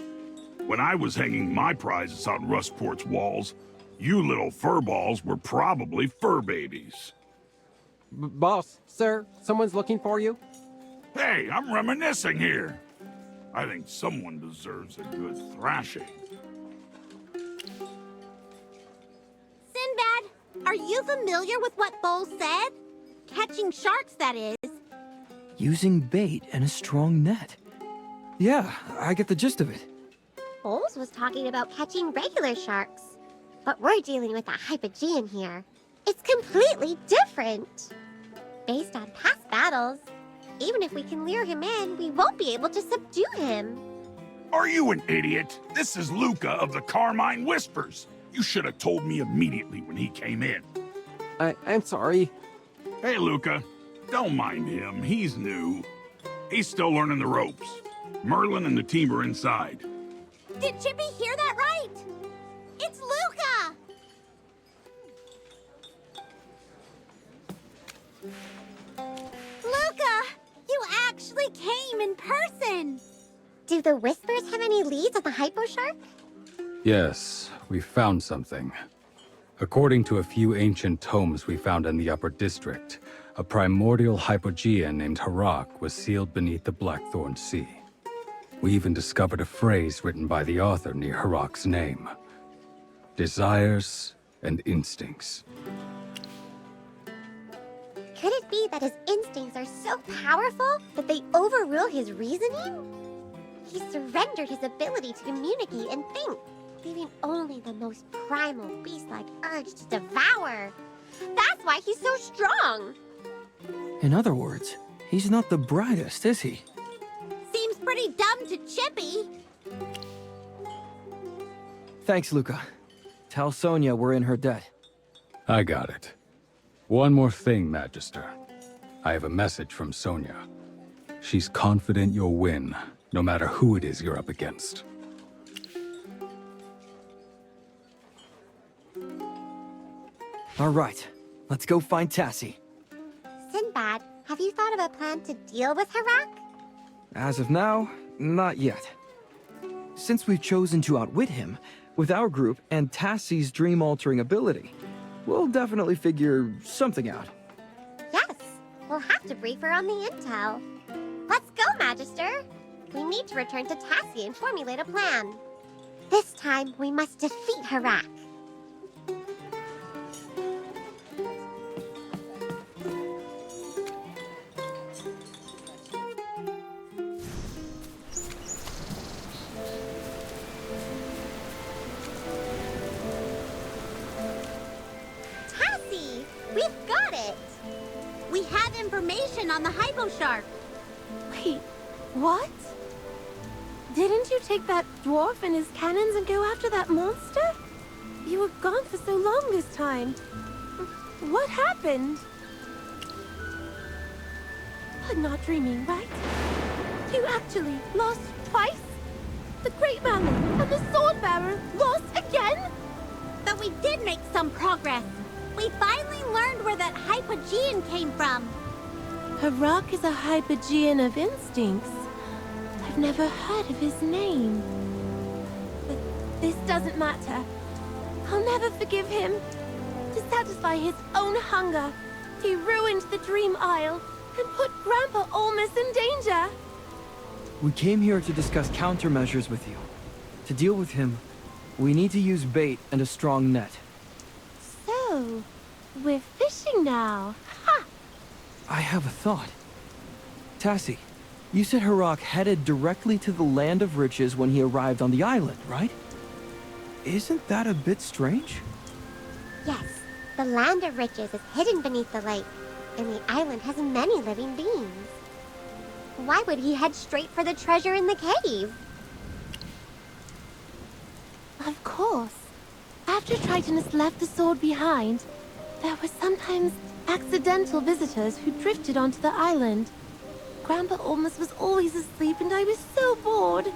When I was hanging my prizes on Rustport's walls, you little furballs were probably fur babies. Boss, sir, someone's looking for you. Hey, I'm reminiscing here. I think someone deserves a good thrashing. Sinbad, are you familiar with what Bull said? Catching sharks, that is. Using bait and a strong net. Yeah, I get the gist of it. Bowles was talking about catching regular sharks. But we're dealing with a Hypogean here. It's completely different. Based on past battles, even if we can lure him in, we won't be able to subdue him. Are you an idiot? This is Luca of the Carmine Whispers. You should have told me immediately when he came in. I'm sorry. Hey, Luca. Don't mind him. He's new. He's still learning the ropes. Merlin and the team are inside. Did Chippy hear that right? It's Luca! Luca! You actually came in person! Do the Whispers have any leads on the Hypo Shark? Yes, we found something. According to a few ancient tomes we found in the Upper District, a primordial Hypogean named Harak was sealed beneath the Blackthorn Sea. We even discovered a phrase written by the author near Harak's name. Desires and instincts. Could it be that his instincts are so powerful that they overrule his reasoning? He surrendered his ability to communicate and think, leaving only the most primal beast-like urge to devour. That's why he's so strong! In other words, he's not the brightest, is he? Seems pretty dumb to Chippy. Thanks, Luca. Tell Sonia we're in her debt. I got it. One more thing, Magister. I have a message from Sonia. She's confident you'll win, no matter who it is you're up against. All right, let's go find Tassie. Sinbad, have you thought of a plan to deal with Harak? As of now, not yet. Since we've chosen to outwit him, with our group and Tassie's dream-altering ability, we'll definitely figure something out. Yes, we'll have to brief her on the intel. Let's go, Magister! We need to return to Tassie and formulate a plan. This time, we must defeat Harak. Tassie! We've got it! We have information on the Hypo Shark. Wait, what? Didn't you take that dwarf and his cannons and go after that monster? You were gone for so long this time. What happened? I'm not dreaming, right? You actually lost twice? The Great Mammoth and the Sword Bearer lost again? But we did make some progress. We finally learned where that Hypogean came from. Harak is a Hypogean of instincts. I've never heard of his name. But this doesn't matter. I'll never forgive him. To satisfy his own hunger, he ruined the Dream Isle and put Grandpa almost in danger. We came here to discuss countermeasures with you. To deal with him, we need to use bait and a strong net. So, we're fishing now. Ha! I have a thought. Tassie, you said Harak headed directly to the Land of Riches when he arrived on the island, right? Isn't that a bit strange? Yes, the Land of Riches is hidden beneath the lake, and the island has many living beings. Why would he head straight for the treasure in the cave? Of course. After Tritonus left the sword behind, there were sometimes accidental visitors who drifted onto the island. Grandpa Olmus was always asleep and I was so bored.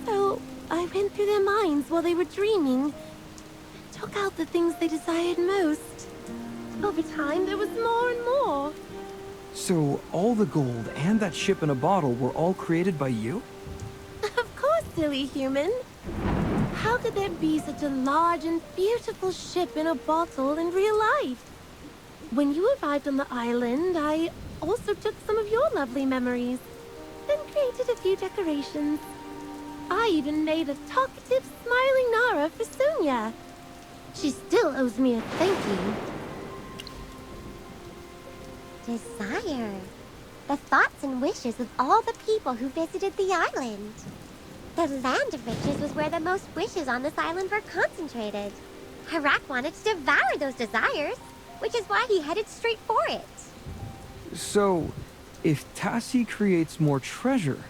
So I went through their minds while they were dreaming and took out the things they desired most. Over time, there was more and more. So all the gold and that ship in a bottle were all created by you? Of course, silly human. How could there be such a large and beautiful ship in a bottle in real life? When you arrived on the island, I also took some of your lovely memories, then created a few decorations. I even made a talkative, smiling Nara for Sonia. She still owes me a thank you. Desire. The thoughts and wishes of all the people who visited the island. The Land of Riches was where the most wishes on this island were concentrated. Harak wanted to devour those desires, which is why he headed straight for it. So, if Tassie creates more treasure,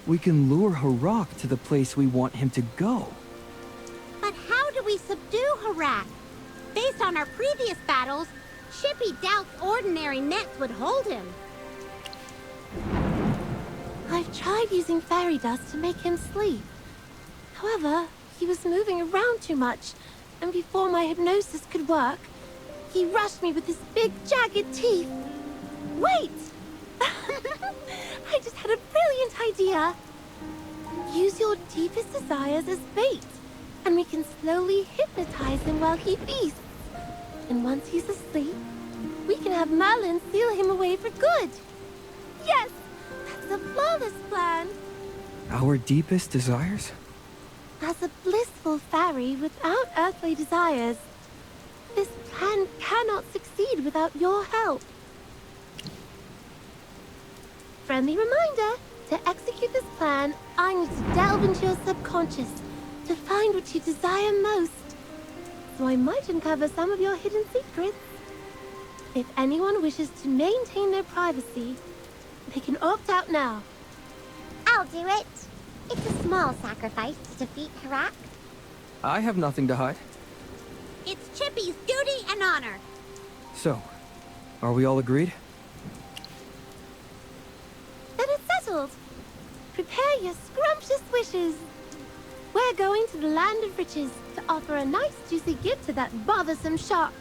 we can lure Harak to the place we want him to go. But how do we subdue Harak? Based on our previous battles, Chippy doubts ordinary nets would hold him. I've tried using fairy dust to make him sleep. However, he was moving around too much, and before my hypnosis could work, he rushed me with his big, jagged teeth. Wait! I just had a brilliant idea. Use your deepest desires as bait, and we can slowly hypnotize him while he feasts. And once he's asleep, we can have Merlin seal him away for good. Yes! That's a flawless plan. Our deepest desires? As a blissful fairy without earthly desires, this plan cannot succeed without your help. Friendly reminder, to execute this plan, I need to delve into your subconscious to find what you desire most. So I might uncover some of your hidden secrets. If anyone wishes to maintain their privacy, they can opt out now. I'll do it. It's a small sacrifice to defeat Harak. I have nothing to hide. It's Chippy's duty and honor. So, are we all agreed? Then it's settled. Prepare your scrumptious wishes. We're going to the Land of Riches to offer a nice juicy gift to that bothersome shark.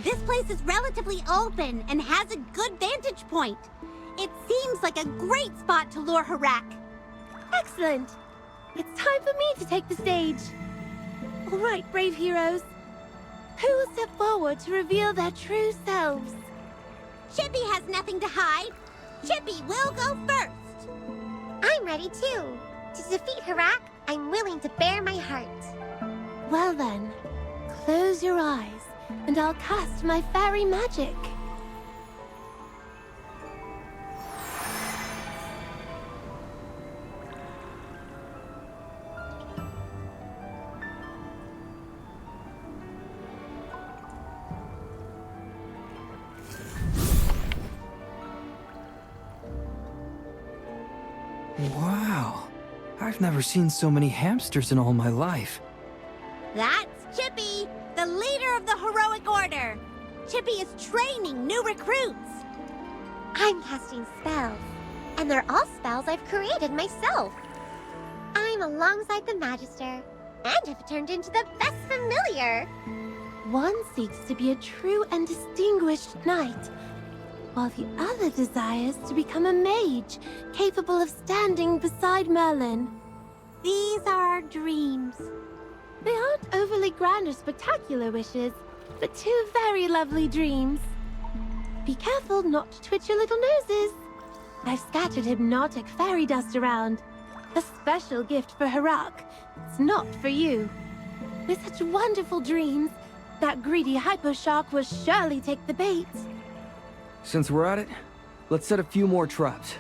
This place is relatively open and has a good vantage point. It seems like a great spot to lure Harak. Excellent. It's time for me to take the stage. All right, brave heroes. Who will step forward to reveal their true selves? Chippy has nothing to hide. Chippy will go first. I'm ready too. To defeat Harak, I'm willing to bare my heart. Well then, close your eyes, and I'll cast my fairy magic. Wow. I've never seen so many hamsters in all my life. That's Chippy, the leader of the heroic order. Chippy is training new recruits. I'm casting spells, and they're all spells I've created myself. I'm alongside the Magister, and have turned into the best familiar. One seeks to be a true and distinguished knight, while the other desires to become a mage, capable of standing beside Merlin. These are our dreams. They aren't overly grand or spectacular wishes, but two very lovely dreams. Be careful not to twitch your little noses. I've scattered hypnotic fairy dust around. A special gift for Harak. It's not for you. With such wonderful dreams, that greedy hypo shark will surely take the bait. Since we're at it, let's set a few more traps.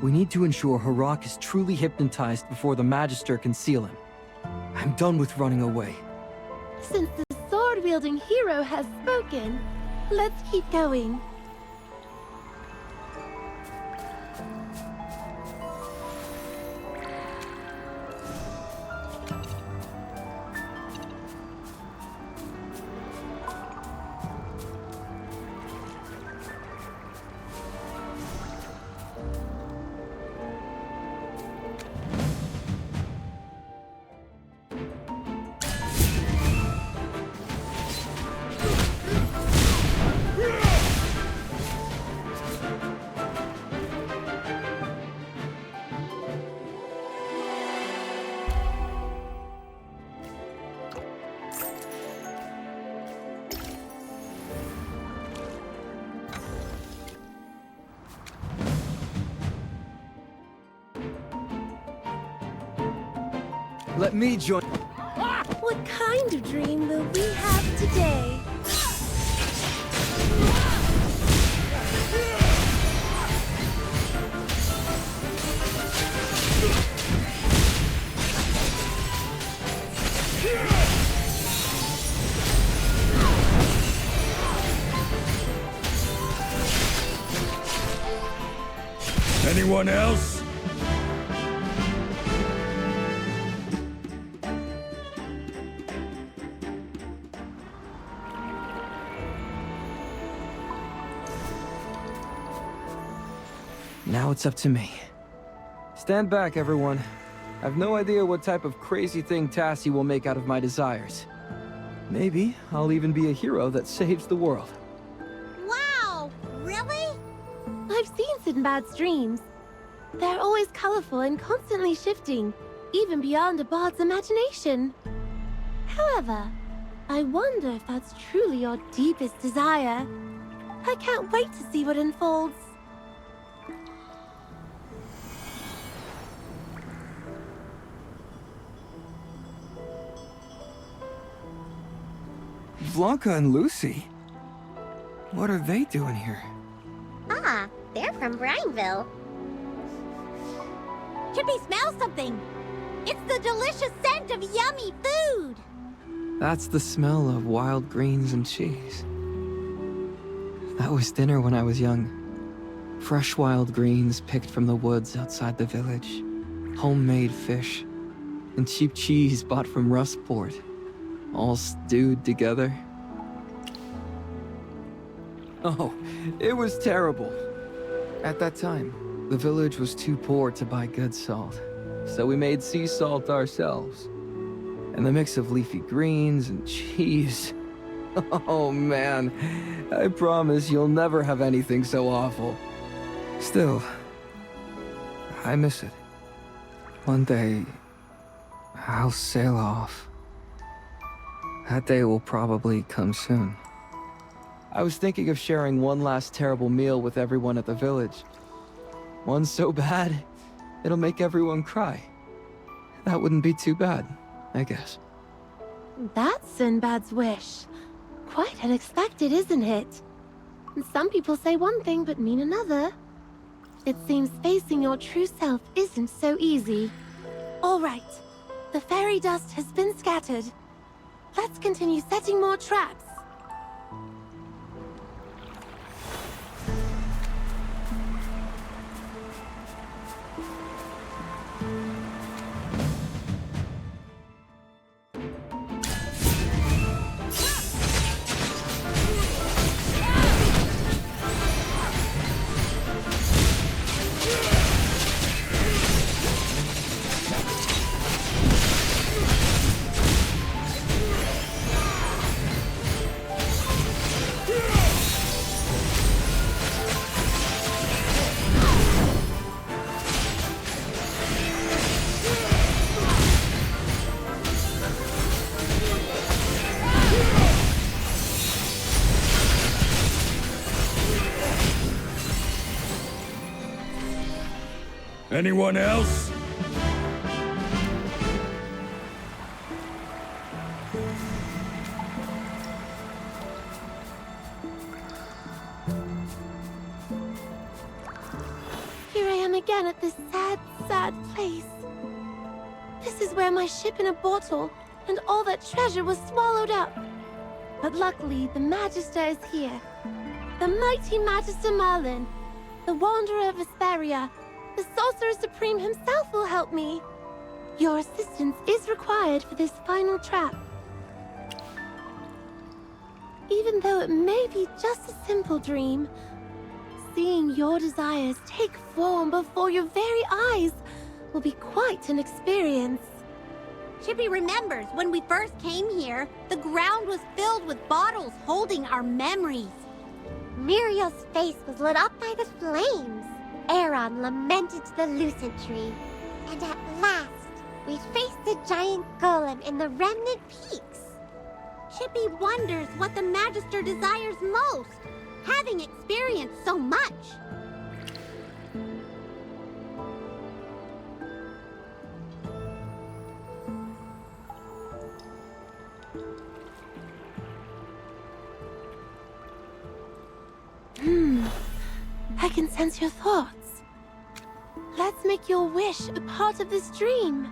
We need to ensure Harak is truly hypnotized before the Magister can seal him. I'm done with running away. Since the sword-wielding hero has spoken, let's keep going. Let me join. What kind of dream will we have today? Anyone else? Now it's up to me. Stand back, everyone. I've no idea what type of crazy thing Tassie will make out of my desires. Maybe I'll even be a hero that saves the world. Wow! Really? I've seen Sinbad's dreams. They're always colorful and constantly shifting, even beyond a bard's imagination. However, I wonder if that's truly your deepest desire. I can't wait to see what unfolds. Blanca and Lucy? What are they doing here? Ah, they're from Brineville. Chippy, smell something! It's the delicious scent of yummy food! That's the smell of wild greens and cheese. That was dinner when I was young. Fresh wild greens picked from the woods outside the village. Homemade fish. And cheap cheese bought from Rustport. All stewed together. Oh, it was terrible. At that time, the village was too poor to buy good salt, so we made sea salt ourselves. And the mix of leafy greens and cheese. Oh man, I promise you'll never have anything so awful. Still, I miss it. One day, I'll sail off. That day will probably come soon. I was thinking of sharing one last terrible meal with everyone at the village. One so bad, it'll make everyone cry. That wouldn't be too bad, I guess. That's Sinbad's wish. Quite unexpected, isn't it? Some people say one thing but mean another. It seems facing your true self isn't so easy. All right, the fairy dust has been scattered. Let's continue setting more traps. Anyone else? Here I am again at this sad, sad place. This is where my ship in a bottle and all that treasure was swallowed up. But luckily, the Magister is here. The mighty Magister Merlin, the Wanderer of Vesperia, the Sorcerer Supreme himself will help me. Your assistance is required for this final trap. Even though it may be just a simple dream, seeing your desires take form before your very eyes will be quite an experience. Chippy remembers when we first came here, the ground was filled with bottles holding our memories. Muriel's face was lit up by the flames. Aaron lamented to the lucid tree. And at last, we faced the giant golem in the remnant peaks. Chippy wonders what the Magister desires most, having experienced so much. I can sense your thoughts. Let's make your wish a part of this dream.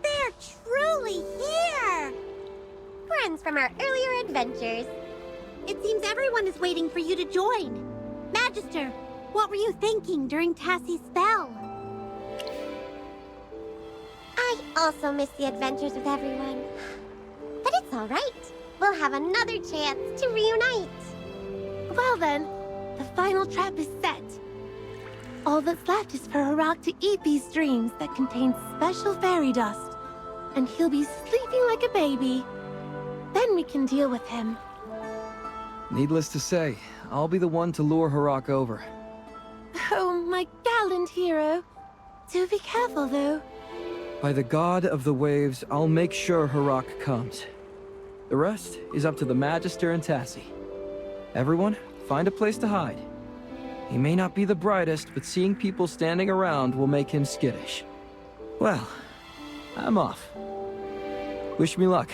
They're truly here! Friends from our earlier adventures. It seems everyone is waiting for you to join. Magister, what were you thinking during Tassie's spell? I also miss the adventures with everyone. But it's all right. We'll have another chance to reunite. Well then, the final trap is set. All that's left is for Harak to eat these dreams that contain special fairy dust, and he'll be sleeping like a baby. Then we can deal with him. Needless to say, I'll be the one to lure Harak over. Oh, my gallant hero. Do be careful, though. By the god of the waves, I'll make sure Harak comes. The rest is up to the Magister and Tassie. Everyone, find a place to hide. He may not be the brightest, but seeing people standing around will make him skittish. Well, I'm off. Wish me luck.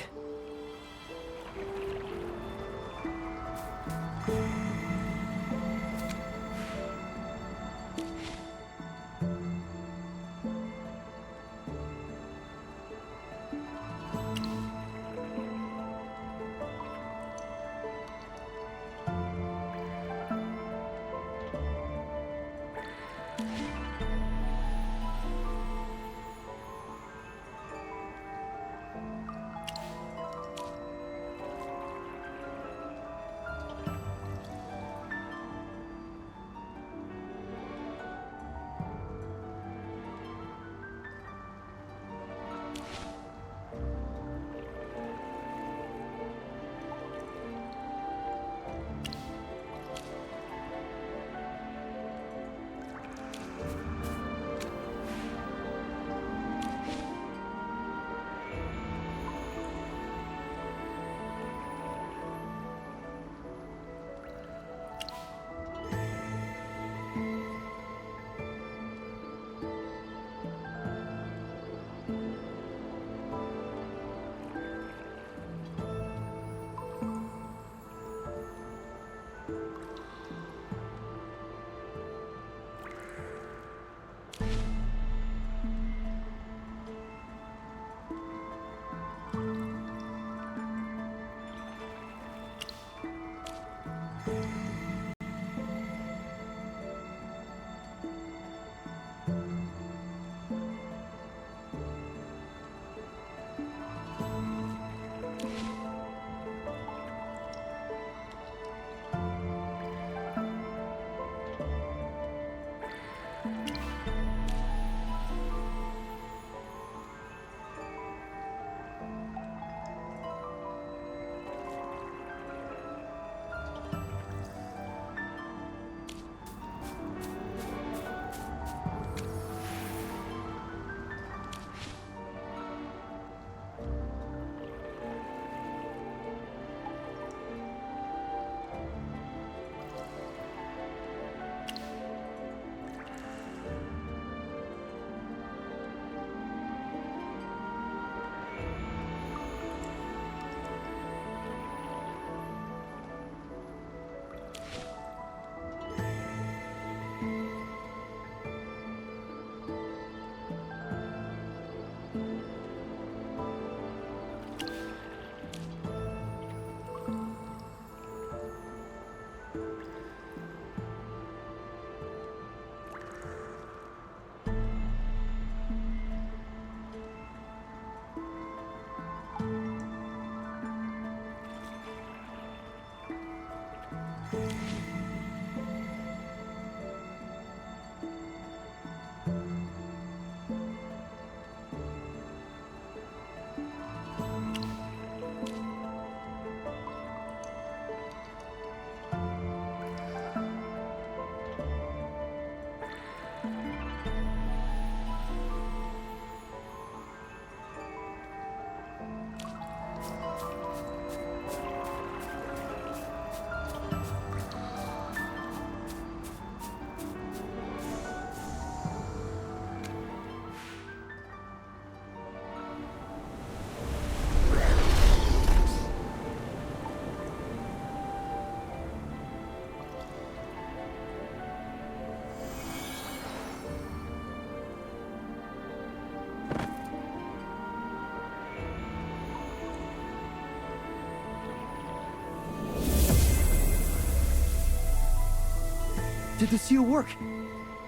Did the seal work?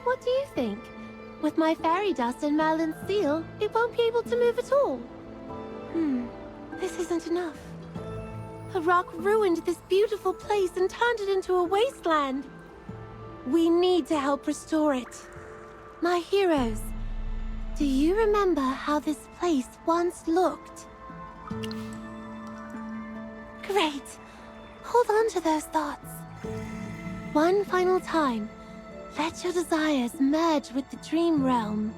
What do you think? With my fairy dust and Merlin's seal, it won't be able to move at all. This isn't enough. Harak ruined this beautiful place and turned it into a wasteland. We need to help restore it. My heroes, do you remember how this place once looked? Great. Hold on to those thoughts. One final time, let your desires merge with the dream realm.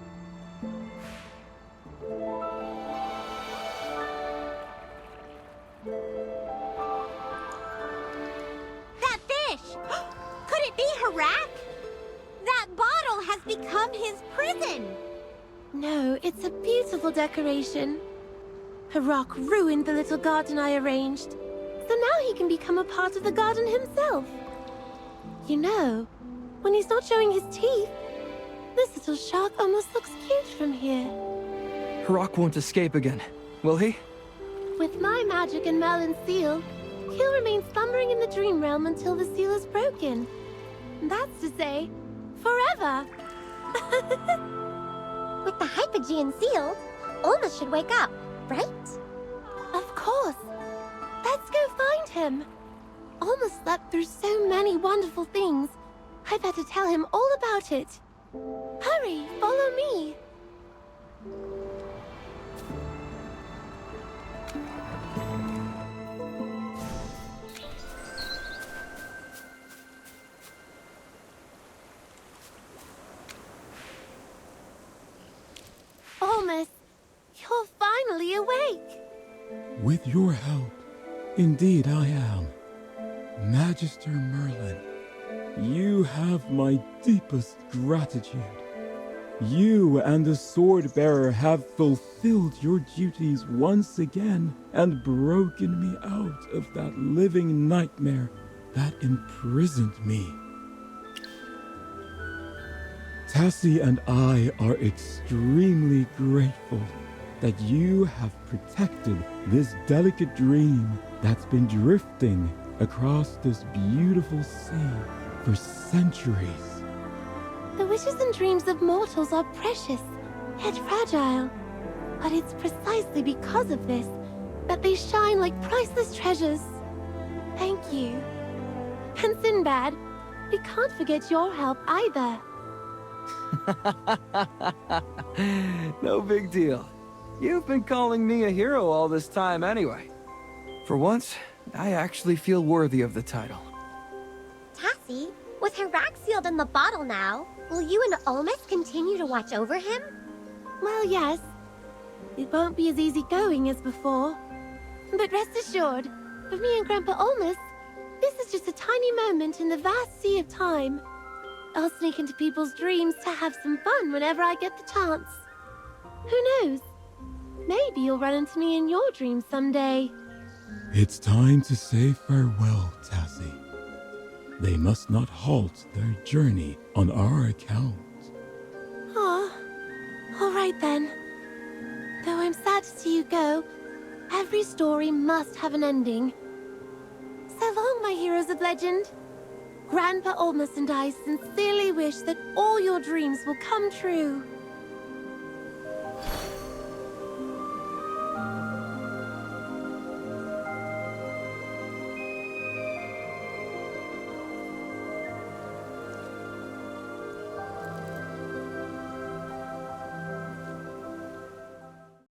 That fish! Could it be Harak? That bottle has become his prison! No, it's a beautiful decoration. Harak ruined the little garden I arranged, so now he can become a part of the garden himself. You know, when he's not showing his teeth, this little shark almost looks cute from here. Harak won't escape again, will he? With my magic and Merlin's seal, he'll remain slumbering in the dream realm until the seal is broken. That's to say, forever. With the Hypogean sealed, Olma should wake up, right? Of course. Let's go find him. Olma slept through so many wonderful things. I better tell him all about it. Hurry, follow me. Olma, you're finally awake. With your help, indeed I am. Magister Merlin, you have my deepest gratitude. You and the sword bearer have fulfilled your duties once again and broken me out of that living nightmare that imprisoned me. Tassie and I are extremely grateful that you have protected this delicate dream that's been drifting across this beautiful sea for centuries. The wishes and dreams of mortals are precious, yet fragile. But it's precisely because of this that they shine like priceless treasures. Thank you. And Sinbad, we can't forget your help either. No big deal. You've been calling me a hero all this time anyway. For once, I actually feel worthy of the title. Tassie, with Harak sealed in the bottle now, will you and Olmus continue to watch over him? Well, yes. It won't be as easy going as before. But rest assured, for me and Grandpa Olmus, this is just a tiny moment in the vast sea of time. I'll sneak into people's dreams to have some fun whenever I get the chance. Who knows? Maybe you'll run into me in your dreams someday. It's time to say farewell, Tassie. They must not halt their journey on our account. Aw, all right then. Though I'm sad to see you go, every story must have an ending. So long, my heroes of legend. Grandpa Olmus and I sincerely wish that all your dreams will come true.